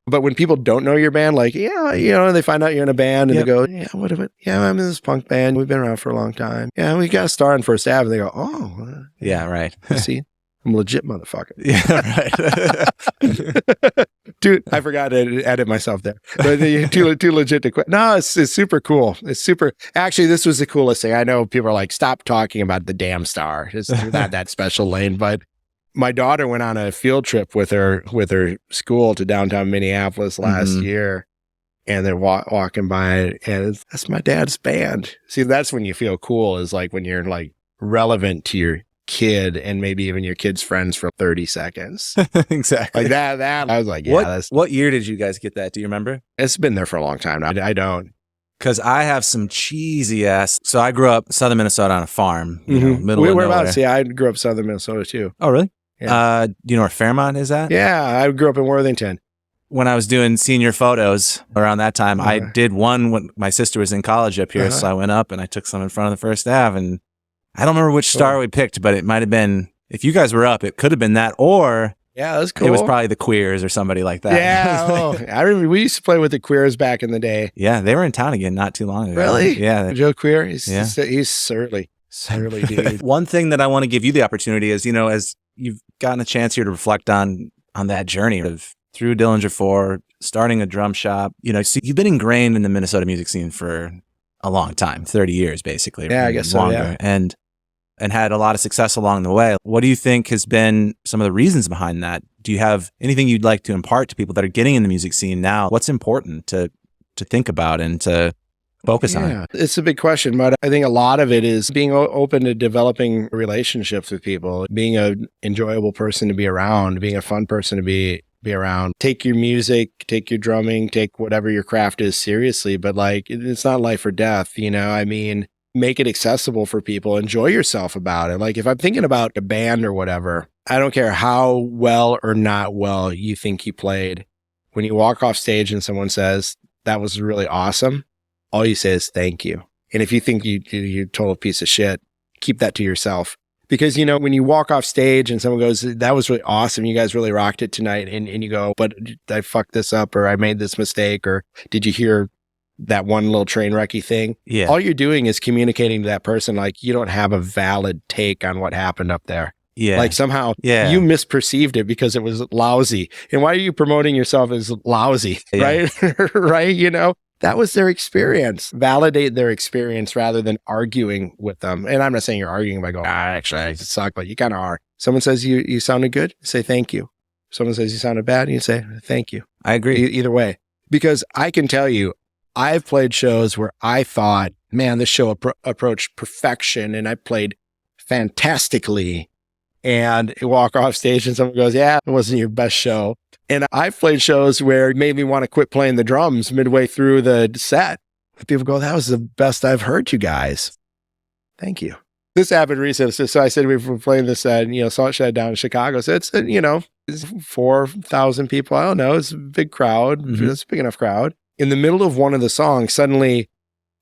But when people don't know your band, like, they find out you're in a band and they go, yeah, what of it? Yeah, I'm in this punk band. We've been around for a long time. Yeah, we got a star on First Ave. And they go, oh. Yeah, right. See, I'm a legit motherfucker. Yeah, right. Dude, I forgot to edit myself there. But too legit to quit. No, it's super cool. It's super. Actually, this was the coolest thing. I know people are like, stop talking about the damn star. It's not that special, Lane. But my daughter went on a field trip with her school to downtown Minneapolis last year. And they're walking by and that's my dad's band. See, that's when you feel cool, is like when you're like relevant to your kid and maybe even your kid's friends for 30 seconds. Exactly. Like that. I was like, yeah. What year did you guys get that? Do you remember? It's been there for a long time now. I don't. Because I have some cheesy ass. So I grew up southern Minnesota on a farm, middle of nowhere. Yeah, I grew up southern Minnesota too. Oh, really? Yeah. Do you know where Fairmont is at? Yeah, I grew up in Worthington. When I was doing senior photos around that time, I did one when my sister was in college up here. So I went up and I took some in front of the First Ave. And I don't remember which star we picked, but it might have been, if you guys were up, it could have been that, or yeah, that's cool. It was probably the Queers or somebody like that. Yeah. I remember we used to play with the Queers back in the day. Yeah, they were in town again not too long ago. Really? Yeah. Joe Queer, he's surly. Surly dude. One thing that I want to give you the opportunity is, as you've gotten a chance here to reflect on that journey of through Dillinger Four, starting a drum shop, so you've been ingrained in the Minnesota music scene for a long time, 30 years basically. Yeah, I guess longer. So, yeah. And had a lot of success along the way. What do you think has been some of the reasons behind that? Do you have anything you'd like to impart to people that are getting in the music scene now? What's important to think about and to focus on? It's a big question, but I think a lot of it is being open to developing relationships with people, being an enjoyable person to be around, being a fun person to be around. Take your music, take your drumming, take whatever your craft is seriously, but like it's not life or death, I mean, make it accessible for people. Enjoy yourself about it. Like if I'm thinking about a band or whatever, I don't care how well or not well you think you played. When you walk off stage and someone says, that was really awesome, all you say is thank you. And if you think you're a total piece of shit, keep that to yourself. Because, when you walk off stage and someone goes, that was really awesome, you guys really rocked it tonight, and you go, but I fucked this up, or I made this mistake, or did you hear that one little train wrecky thing? Yeah. All you're doing is communicating to that person like you don't have a valid take on what happened up there. Yeah. Like somehow you misperceived it because it was lousy. And why are you promoting yourself as lousy? Right? Right? That was their experience. Validate their experience rather than arguing with them. And I'm not saying you're arguing by going, actually, I suck, but you kind of are. Someone says you sounded good, say thank you. Someone says you sounded bad, and you say thank you. I agree. Either way. Because I can tell you, I've played shows where I thought, man, this show approached perfection and I played fantastically. And you walk off stage and someone goes, yeah, it wasn't your best show. And I've played shows where it made me want to quit playing the drums midway through the set. People go, that was the best I've heard you guys. Thank you. This happened recently. So I said we were playing this at, Salt Shed down in Chicago. So it's, it's 4,000 people. I don't know. It's a big crowd. Mhm. It's a big enough crowd. In the middle of one of the songs, suddenly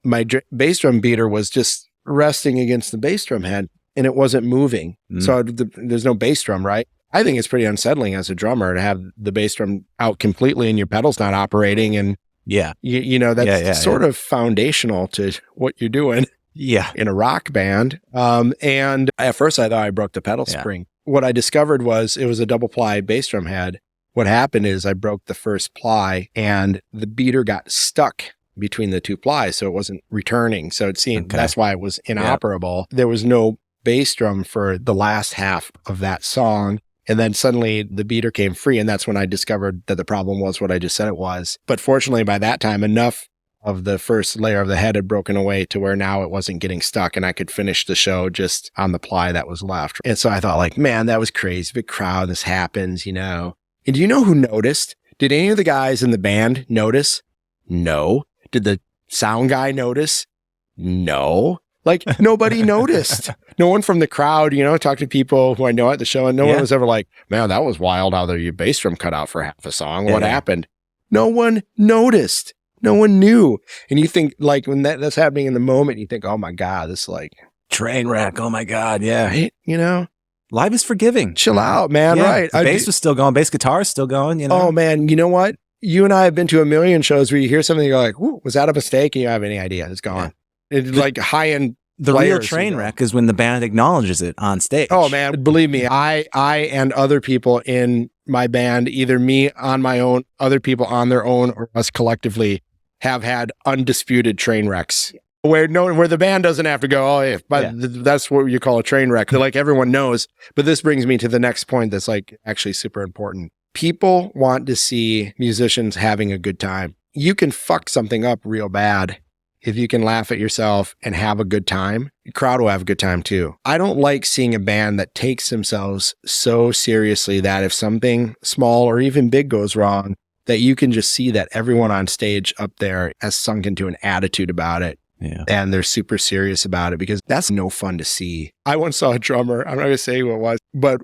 my bass drum beater was just resting against the bass drum head and it wasn't moving. Mm. So there's no bass drum, right? I think it's pretty unsettling as a drummer to have the bass drum out completely and your pedal's not operating. And Yeah. that's sort of foundational to what you're doing. Yeah. In a rock band. And at first I thought I broke the pedal spring. What I discovered was it was a double ply bass drum head. What happened is I broke the first ply and the beater got stuck between the two plies. So it wasn't returning. So it seemed that's why it was inoperable. There was no bass drum for the last half of that song. And then suddenly the beater came free. And that's when I discovered that the problem was what I just said it was. But fortunately by that time, enough of the first layer of the head had broken away to where now it wasn't getting stuck and I could finish the show just on the ply that was left. And so I thought like, man, that was crazy. Big crowd. This happens, And do you know who noticed? Did any of the guys in the band notice? No. Did the sound guy notice? No. Like nobody noticed. No one from the crowd, talk to people who I know at the show and no one was ever like, man, that was wild how your bass drum cut out for half a song. What happened? No one noticed. No one knew. And you think like when that's happening in the moment, you think, oh my God, this like Train wreck. Oh my God. Yeah. right? Live is forgiving. Chill out, man. Yeah, Right. The bass was still going. Bass guitar is still going, Oh man. You know what? You and I have been to a million shows where you hear something, you're like, ooh, was that a mistake? And you don't have any idea. It's gone. It's like high-end. The real train wreck is when the band acknowledges it on stage. Oh man, believe me, I and other people in my band, either me on my own, other people on their own, or us collectively, have had undisputed train wrecks. Where the band doesn't have to go, oh, that's what you call a train wreck. They're like everyone knows. But this brings me to the next point that's like actually super important. People want to see musicians having a good time. You can fuck something up real bad. If you can laugh at yourself and have a good time, the crowd will have a good time too. I don't like seeing a band that takes themselves so seriously that if something small or even big goes wrong, that you can just see that everyone on stage up there has sunk into an attitude about it. Yeah. And they're super serious about it because that's no fun to see. I once saw a drummer, I'm not going to say who it was, but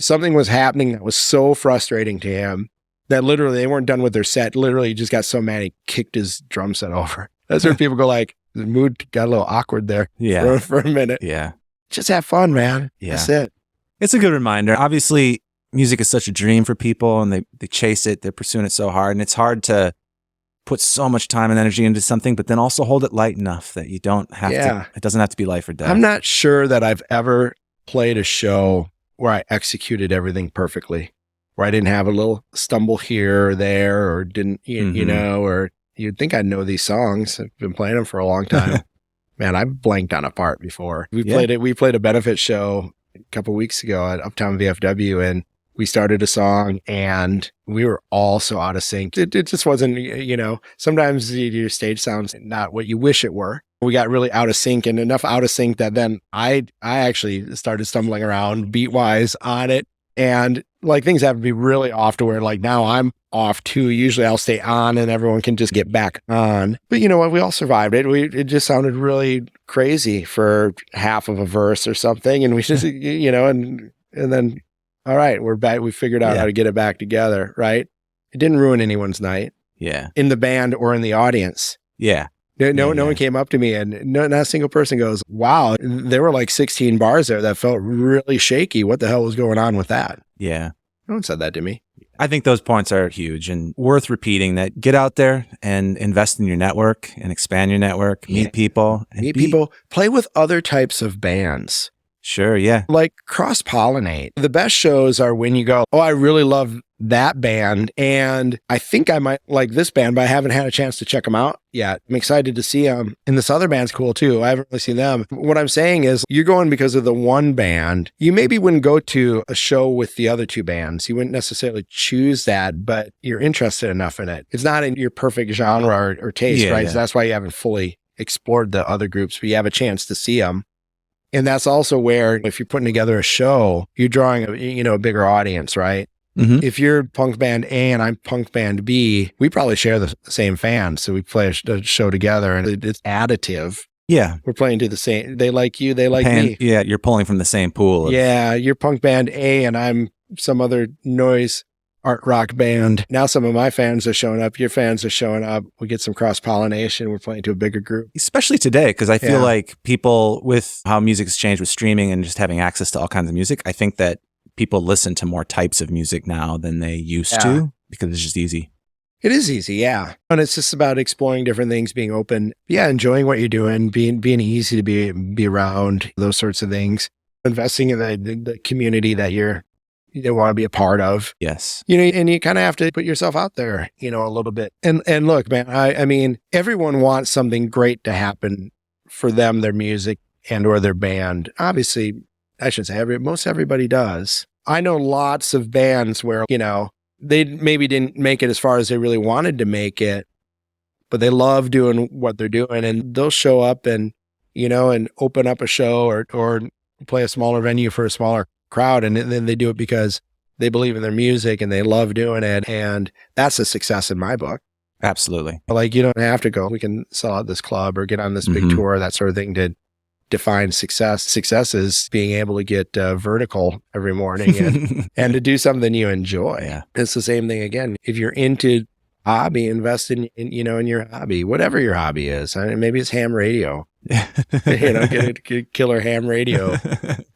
something was happening that was so frustrating to him that literally they weren't done with their set. Literally he just got so mad he kicked his drum set over. That's where people go like, the mood got a little awkward there for a minute. Yeah. Just have fun, man. Yeah. That's it. It's a good reminder. Obviously, music is such a dream for people and they chase it. They're pursuing it so hard. And it's hard to put so much time and energy into something, but then also hold it light enough that you don't have to, it doesn't have to be life or death. I'm not sure that I've ever played a show where I executed everything perfectly, where I didn't have a little stumble here or there, or didn't, or you'd think I'd know these songs. I've been playing them for a long time. Man, I've blanked on a part before. We played a benefit show a couple of weeks ago at Uptown VFW, and we started a song and we were all so out of sync. It just wasn't, sometimes your stage sounds not what you wish it were. We got really out of sync, and enough out of sync that then I actually started stumbling around beat wise on it. And like things have to be really off to where like now I'm off too. Usually I'll stay on and everyone can just get back on. But you know what? We all survived it. It just sounded really crazy for half of a verse or something. And we just, and then, all right, we're back. We figured out how to get it back together, right? It didn't ruin anyone's night. Yeah. In the band or in the audience. Yeah. No one came up to me and not a single person goes, wow, there were like 16 bars there that felt really shaky. What the hell was going on with that? Yeah. No one said that to me. I think those points are huge and worth repeating, that get out there and invest in your network and expand your network, meet people. Play with other types of bands. Sure, yeah. Like cross-pollinate. The best shows are when you go, oh, I really love that band, and I think I might like this band, but I haven't had a chance to check them out yet. I'm excited to see them. And this other band's cool too. I haven't really seen them. What I'm saying is you're going because of the one band. You maybe wouldn't go to a show with the other two bands. You wouldn't necessarily choose that, but you're interested enough in it. It's not in your perfect genre or taste, right? Yeah. So that's why you haven't fully explored the other groups, but you have a chance to see them. And that's also where, if you're putting together a show, you're drawing a bigger audience, right? Mm-hmm. If you're punk band A and I'm punk band B, we probably share the same fans. So we play a show together and it's additive. Yeah. We're playing to the same, they like you, they like me. Yeah, you're pulling from the same pool. Yeah, you're punk band A and I'm some other noise art rock band. Now some of my fans are showing up, your fans are showing up. We get some cross-pollination. We're playing to a bigger group. Especially today, because I feel like people, with how music's changed with streaming and just having access to all kinds of music, I think that people listen to more types of music now than they used to, because it's just easy. It is easy, yeah. And it's just about exploring different things, being open, enjoying what you're doing, being easy to be around, those sorts of things. Investing in the community that you want to be a part of. Yes. And you kind of have to put yourself out there, a little bit. And look, man, I mean, everyone wants something great to happen for them, their music and or their band. Obviously, I shouldn't say most everybody does. I know lots of bands where, they maybe didn't make it as far as they really wanted to make it, but they love doing what they're doing, and they'll show up and, and open up a show or play a smaller venue for a smaller crowd. And then they do it because they believe in their music and they love doing it. And that's a success in my book. Absolutely. Like, you don't have to go, we can sell out this club or get on this big tour, that sort of thing to define success. Success is being able to get vertical every morning and to do something you enjoy. Yeah. It's the same thing again. If you're into hobby, invest in your hobby, whatever your hobby is. I mean, maybe it's ham radio. Get a killer ham radio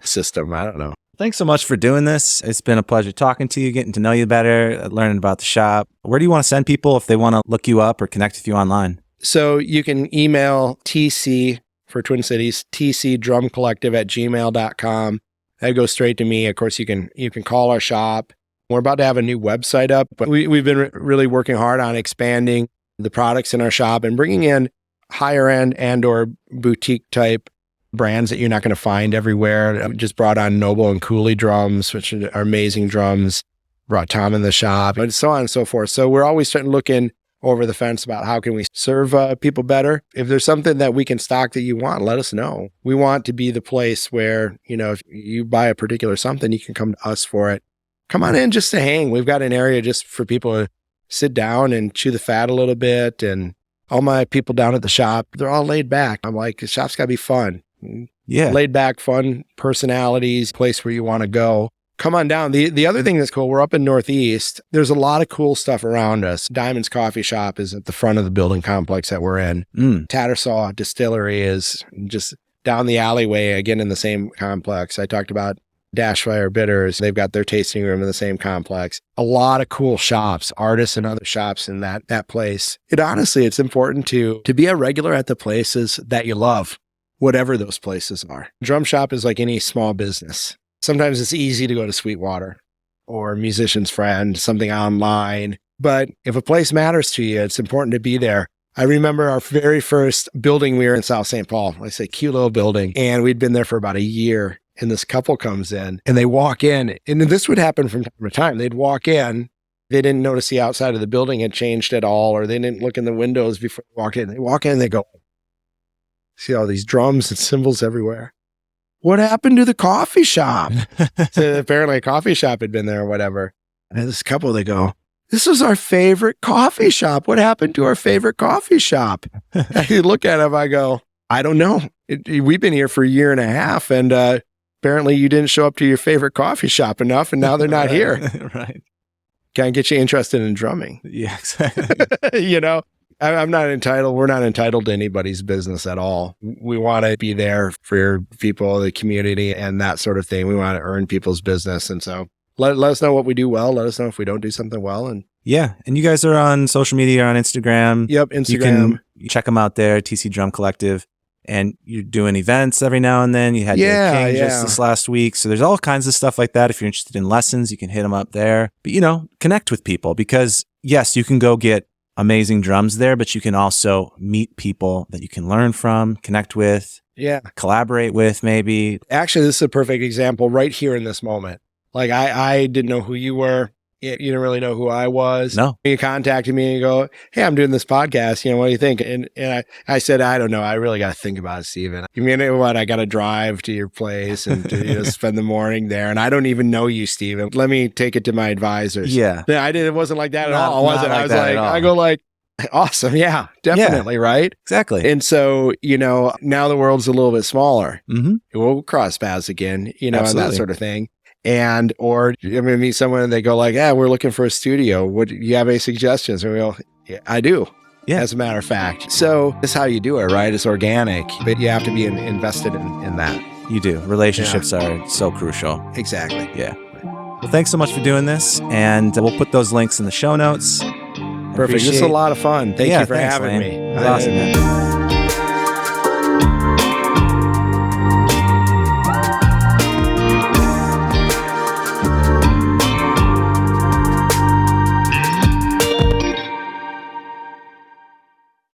system. I don't know. Thanks so much for doing this. It's been a pleasure talking to you, getting to know you better, learning about the shop. Where do you want to send people if they want to look you up or connect with you online? So you can email TC for Twin Cities, tcdrumcollective@gmail.com. That goes straight to me. Of course, you can call our shop. We're about to have a new website up, but we've been really working hard on expanding the products in our shop and bringing in higher end and or boutique type brands that you're not going to find everywhere. I just brought on Noble and Cooley drums, which are amazing drums. Brought Tom in the shop and so on and so forth. So we're always starting to look in over the fence about how can we serve people better. If there's something that we can stock that you want, let us know. We want to be the place where, if you buy a particular something, you can come to us for it. Come on in just to hang. We've got an area just for people to sit down and chew the fat a little bit. And all my people down at the shop, they're all laid back. I'm like, the shop's got to be fun. Yeah. Laid back, fun personalities, place where you want to go. Come on down. The other thing that's cool, we're up in Northeast. There's a lot of cool stuff around us. Diamond's Coffee Shop is at the front of the building complex that we're in. Tattersaw Distillery is just down the alleyway, again, in the same complex. I talked about Dashfire Bitters. They've got their tasting room in the same complex. A lot of cool shops, artists and other shops in that place. It's important to be a regular at the places that you love, whatever those places are. Drum shop is like any small business. Sometimes it's easy to go to Sweetwater or Musician's Friend, something online. But if a place matters to you, it's important to be there. I remember our very first building, we were in South St. Paul. I say cute little building. And we'd been there for about a year. And this couple comes in and they walk in. And this would happen from time to time. They'd walk in. They didn't notice the outside of the building had changed at all, or they didn't look in the windows before they walked in. They walk in and they go, see all these drums and cymbals everywhere. What happened to the coffee shop? So apparently a coffee shop had been there or whatever. And this couple, they go, this was our favorite coffee shop. What happened to our favorite coffee shop? I look at him, I go, I don't know. We've been here for a year and a half, and apparently you didn't show up to your favorite coffee shop enough, and now they're not here. Right. Can I get you interested in drumming? Yeah, exactly. I'm not entitled. We're not entitled to anybody's business at all. We want to be there for people, the community, and that sort of thing. We want to earn people's business. And so let us know what we do well. Let us know if we don't do something well. And yeah. And you guys are on social media, on Instagram. Yep, Instagram. You can check them out there, TC Drum Collective. and you're doing events every now and then. You had your King just this last week. So there's all kinds of stuff like that. If you're interested in lessons, you can hit them up there. But, connect with people because, yes, you can go get amazing drums there, but you can also meet people that you can learn from, connect with, collaborate with maybe. Actually, this is a perfect example right here in this moment. Like I didn't know who you were. You didn't really know who I was. No. You contacted me and you go, hey, I'm doing this podcast. What do you think? And I said, I don't know. I really got to think about it, Steven. You mean what? I got to drive to your place and to spend the morning there. And I don't even know you, Steven. Let me take it to my advisors. Yeah. It wasn't like that at all. Was it? Like I was like, I go like, awesome. Yeah, definitely. Yeah, right. Exactly. And so, now the world's a little bit smaller. Mm-hmm. We'll cross paths again, and that sort of thing. Or I'm going to meet someone and they go like, we're looking for a studio. What do you have any suggestions? And we go, yeah, I do. Yeah. As a matter of fact. So that's how you do it, right? It's organic, but you have to be invested in that. You do. Relationships are so crucial. Exactly. Yeah. Well, thanks so much for doing this. And we'll put those links in the show notes. Perfect. This is a lot of fun. Thank you for having me. It was awesome, man.